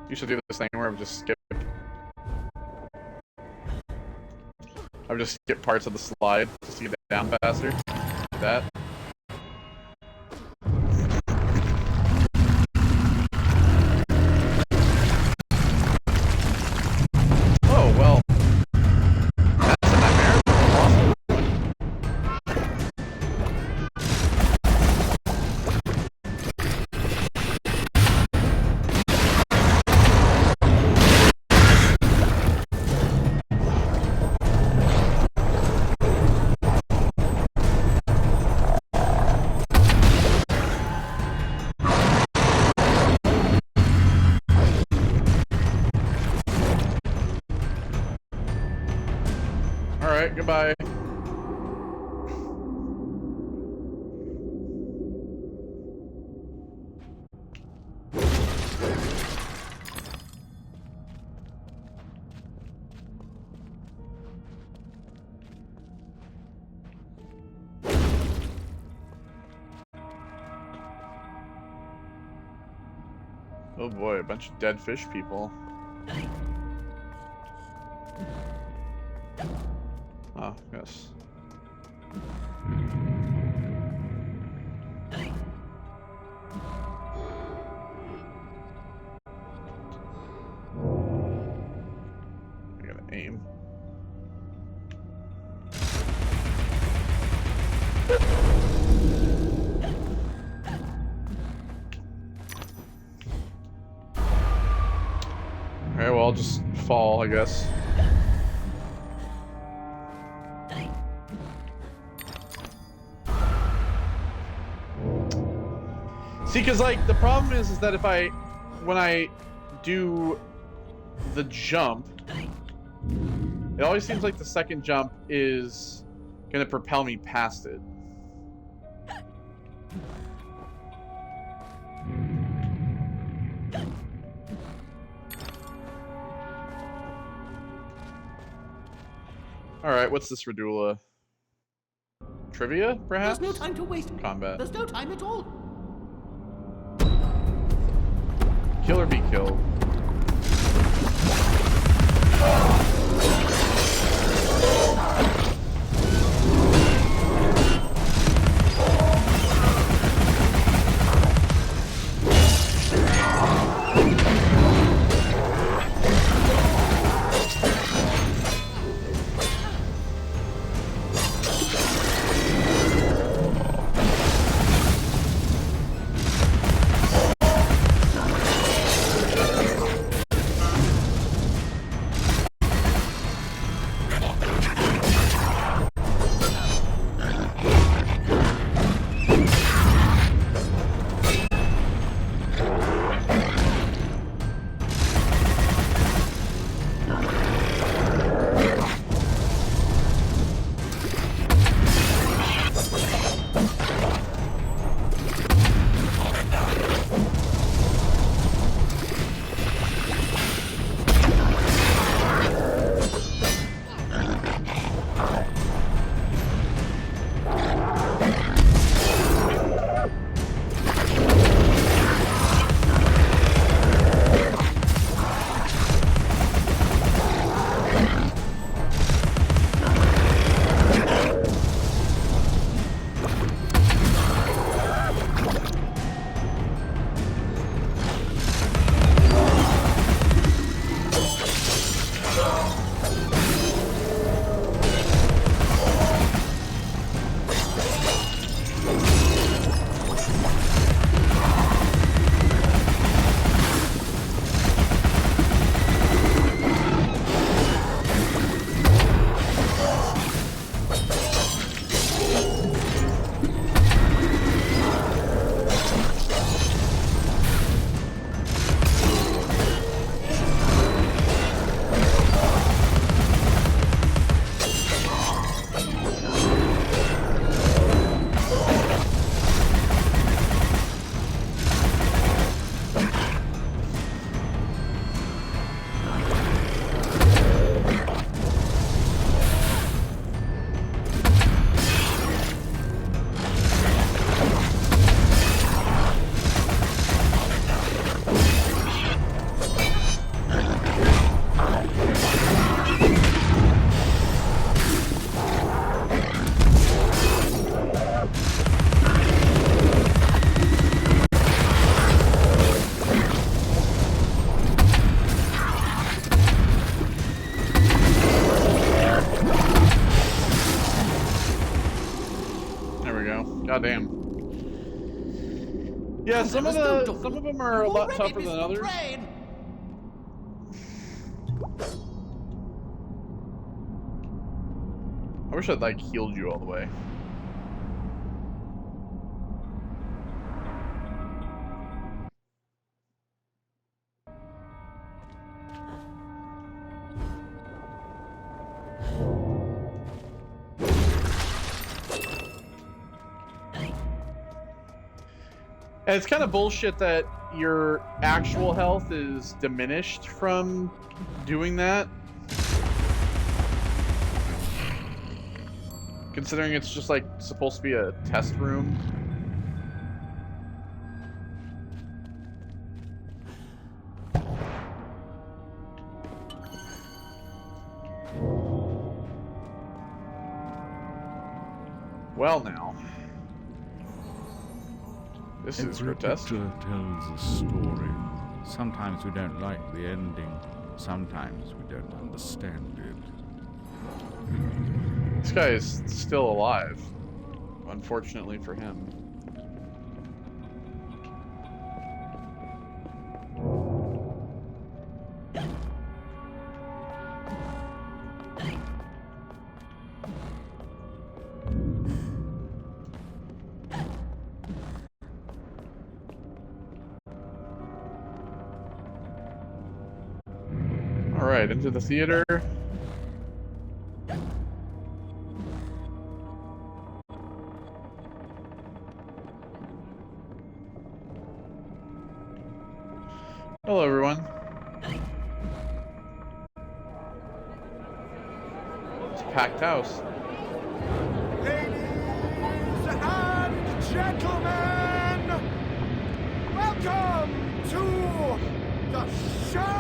You should do this thing where I would just skip parts of the slide just to get down faster. Like that. Oh well. That's a nightmare. Awesome. Alright, goodbye. Oh boy, a bunch of dead fish people. Oh, yes. I gotta aim. Alright, well, I'll just fall, I guess. See, because, like, the problem is that when I do the jump, it always seems like the second jump is gonna propel me past it. Alright, what's this Radula? Trivia, perhaps? There's no time to waste. Combat. There's no time at all. Kill or be killed. damn. Yeah, some of them are a lot tougher than others. I wish I'd like healed you all the way. And it's kind of bullshit that your actual health is diminished from doing that. Considering it's just like supposed to be a test room. Well now. This is grotesque. The picture tells a story. Sometimes we don't like the ending. Sometimes we don't understand it. This guy is still alive, unfortunately for him. All right, into the theater. Hello, everyone. It's a packed house. Ladies and gentlemen, welcome to the show!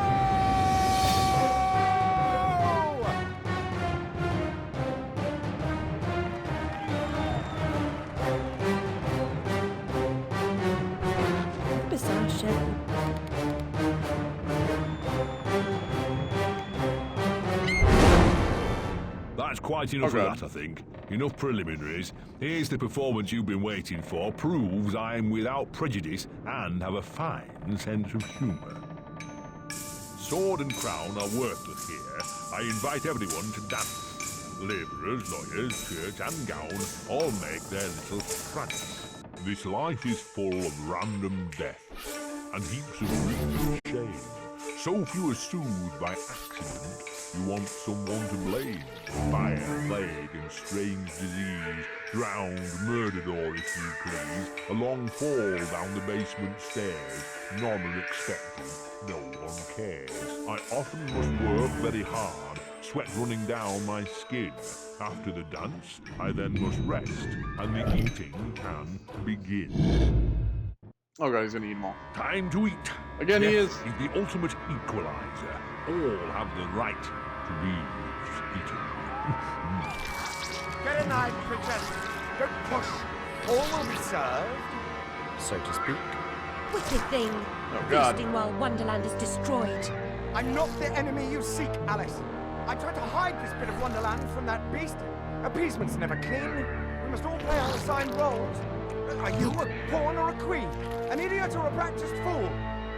Bizarre show. That's quite enough of that, I think. Enough preliminaries. Here's the performance you've been waiting for. Proves I'm without prejudice and have a fine sense of humour. Sword and crown are worthless here. I invite everyone to dance. Labourers, lawyers, church and gown all make their little prance. This life is full of random death and heaps of grief and shame. So few are soothed by accident, you want someone to blame. Fire, plague, and strange disease, drowned, murdered, or if you please, a long fall down the basement stairs. None are expected, no one cares. I often must work very hard, sweat running down my skin. After the dance, I then must rest, and the eating can begin. Oh god, he's gonna eat them all. Time to eat. Again, Death he is. the ultimate equalizer. All have the right to be eaten. Get a knife, princess. Don't push. All will be served, so to speak. Wicked thing. Oh god. Feasting while Wonderland is destroyed. I'm not the enemy you seek, Alice. I tried to hide this bit of Wonderland from that beast. Appeasement's never clean. We must all play our assigned roles. Are you a pawn or a queen? An idiot or a practiced fool?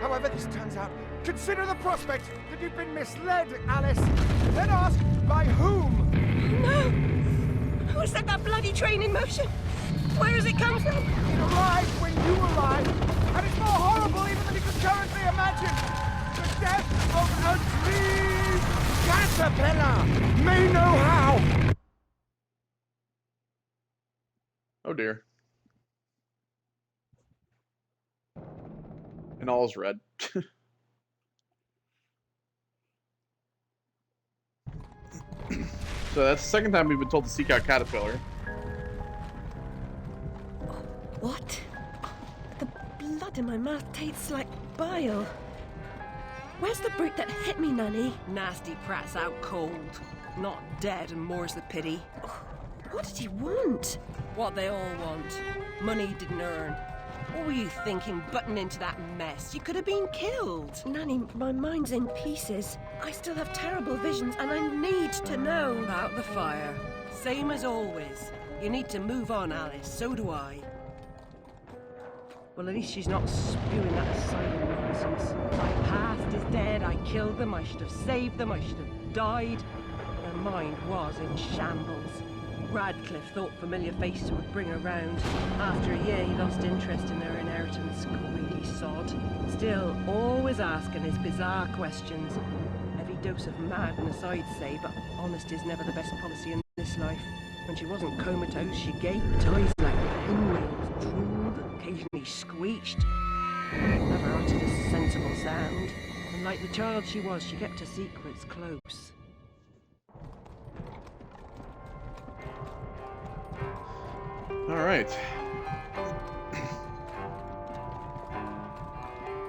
However this turns out, consider the prospect that you've been misled, Alice. Then ask, by whom? No! Who set that bloody train in motion? Where has it come from? It arrived when you arrived, and it's more horrible even than you could currently imagine. The death of a dream caterpillar may know how. Oh dear. And all is red. So that's the second time we've been told to seek out Caterpillar. What? The blood in my mouth tastes like bile. Where's the brute that hit me, Nanny? Nasty prat's out cold. Not dead, and more's the pity. What did he want? What they all want. Money he didn't earn. What were you thinking, butting into that mess? You could have been killed. Nanny, my mind's in pieces. I still have terrible visions, and I need to know. About the fire. Same as always. You need to move on, Alice. So do I. Well, at least she's not spewing that asylum nonsense. My past is dead, I killed them, I should have saved them, I should have died. Her mind was in shambles. Radcliffe thought familiar faces would bring her round. After a year, he lost interest in her inheritance, greedy sod. Still, always asking his bizarre questions. Heavy dose of madness, I'd say, but honesty's never the best policy in this life. When she wasn't comatose, she gaped, eyes like pinwheels, drooled, occasionally screeched. Never uttered a sensible sound. And like the child she was, she kept her secrets close. All right.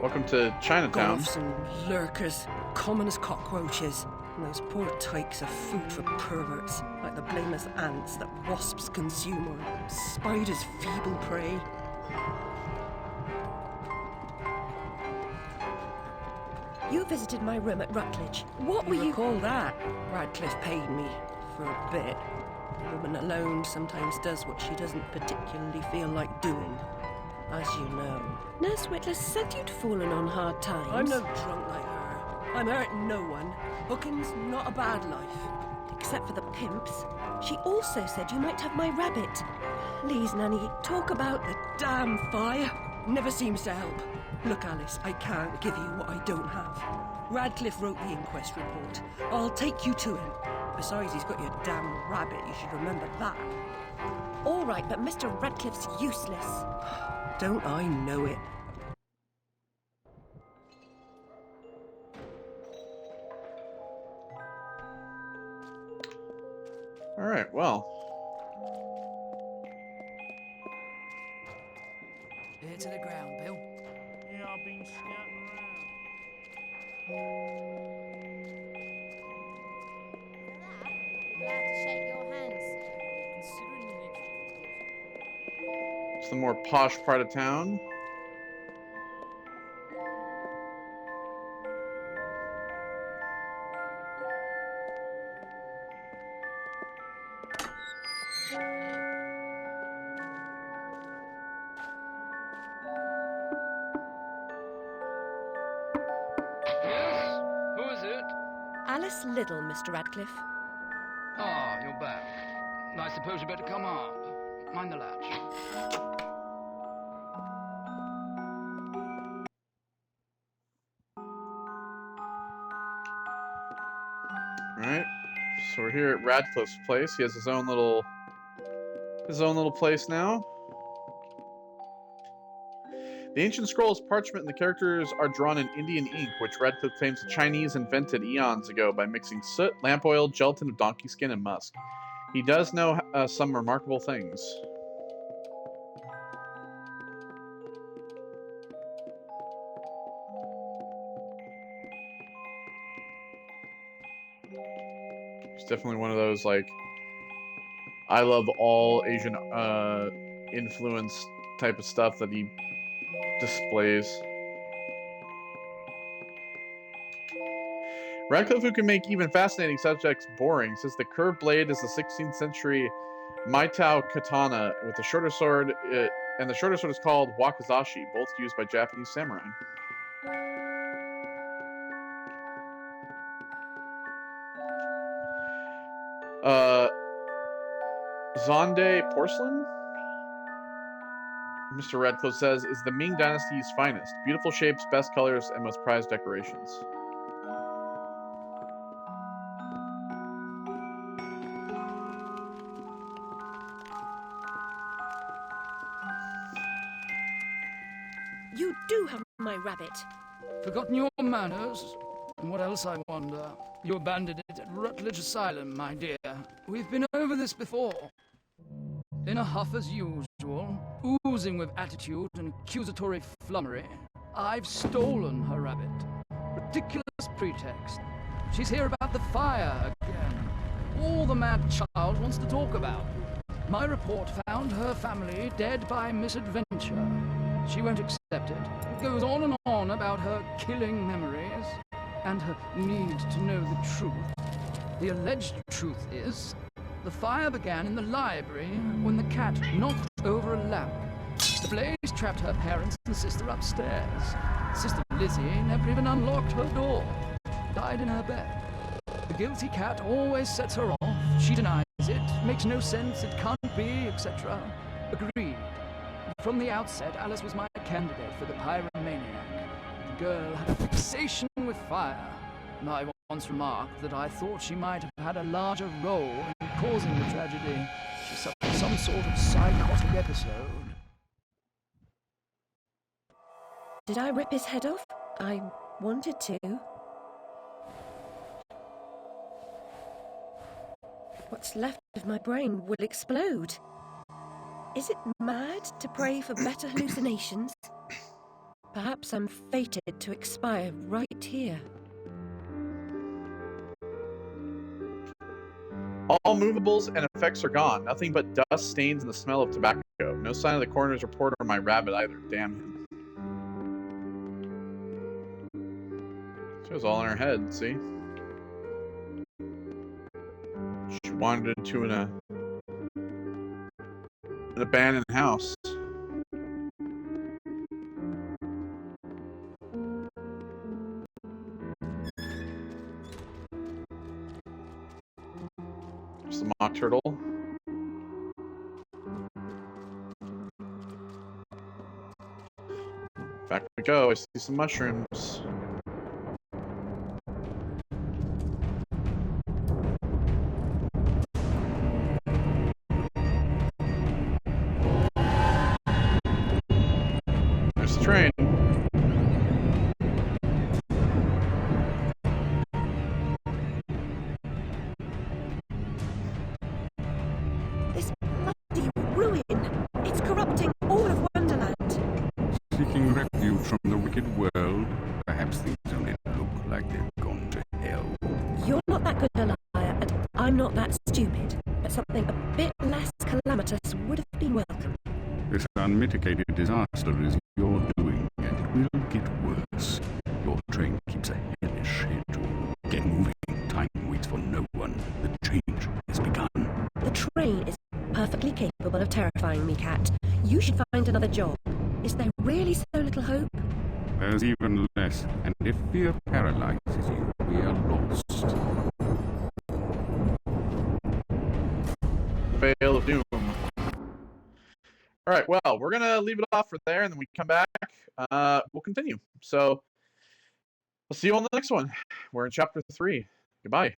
Welcome to Chinatown. Goths and lurkers, common as cockroaches. And those poor tykes are food for perverts, like the blameless ants that wasps consume or spiders' feeble prey. You visited my room at Rutledge. What were you... Recall that? Radcliffe paid me for a bit. A woman alone sometimes does what she doesn't particularly feel like doing, as you know. Nurse Whitler said you'd fallen on hard times. I'm no drunk like her. I'm hurting no one. Hooking's not a bad life. Except for the pimps. She also said you might have my rabbit. Please, Nanny, talk about the... Damn fire! Never seems to help. Look, Alice, I can't give you what I don't have. Radcliffe wrote the inquest report. I'll take you to him. Besides, he's got your damn rabbit. You should remember that. All right, but Mr. Radcliffe's useless. Don't I know it? All right, well. Ear to the ground, Bill. Yeah, I've been scouting around. Glad to shake your hand, sir. Considering the nature of the It's the more posh part of town. Yes? Who is it? Alice Liddell, Mr. Radcliffe. Ah, you're back. I suppose you better come up. Mind the latch. Alright, so we're here at Radcliffe's place. He has his own little place now. The ancient scroll is parchment and the characters are drawn in Indian ink, which Radcliffe claims the Chinese invented eons ago by mixing soot, lamp oil, gelatin of donkey skin, and musk. He does know some remarkable things. He's definitely one of those, like, I love all Asian influence type of stuff that he displays. Radcliffe, who can make even fascinating subjects boring, says the curved blade is the 16th century Maitao katana with the shorter sword, and the shorter sword is called wakizashi, both used by Japanese samurai. Zonde porcelain? Mr. Radcliffe says, is the Ming Dynasty's finest. Beautiful shapes, best colors, and most prized decorations. You do have my rabbit. Forgotten your manners? And what else, I wonder? You abandoned it at Rutledge Asylum, my dear. We've been over this before. In a huff as usual, oozing with attitude and accusatory flummery, I've stolen her rabbit. Ridiculous pretext. She's here about the fire again. All the mad child wants to talk about. My report found her family dead by misadventure. She won't accept it. It goes on and on about her killing memories and her need to know the truth. The alleged truth is, the fire began in the library when the cat knocked over a lamp. The blaze trapped her parents and sister upstairs. Sister Lizzie never even unlocked her door. Died in her bed. The guilty cat always sets her off. She denies it. Makes no sense. It can't be, etc. Agreed. From the outset, Alice was my candidate for the pyromaniac. The girl had a fixation with fire. I once remarked that I thought she might have had a larger role in causing the tragedy. She suffered some sort of psychotic episode. Did I rip his head off? I wanted to. What's left of my brain will explode. Is it mad to pray for better hallucinations? Perhaps I'm fated to expire right here. All movables and effects are gone. Nothing but dust, stains, and the smell of tobacco. No sign of the coroner's report or my rabbit either. Damn him. She was all in her head, see? She wandered into an abandoned house. There's the mock turtle. Back we go. I see some mushrooms. There's the train. This bloody ruin! It's corrupting all of Wonderland! Seeking refuge from the wicked world, perhaps things only look like they've gone to hell. You're not that good a liar, and I'm not that stupid. But something a bit less calamitous would have been welcome. This unmitigated disaster is your doing, and it will get worse. Your train keeps a hellish schedule. Get moving. Time waits for no one. The change has begun. The train is perfectly capable of terrifying me, Cat. You should find another job. Is there really so little hope? There's even less, and if fear paralyzes you, we are lost. Veil of Doom. All right, well, we're going to leave it off for there, and then we come back. We'll continue. So, I'll see you on the next one. We're in Chapter 3. Goodbye.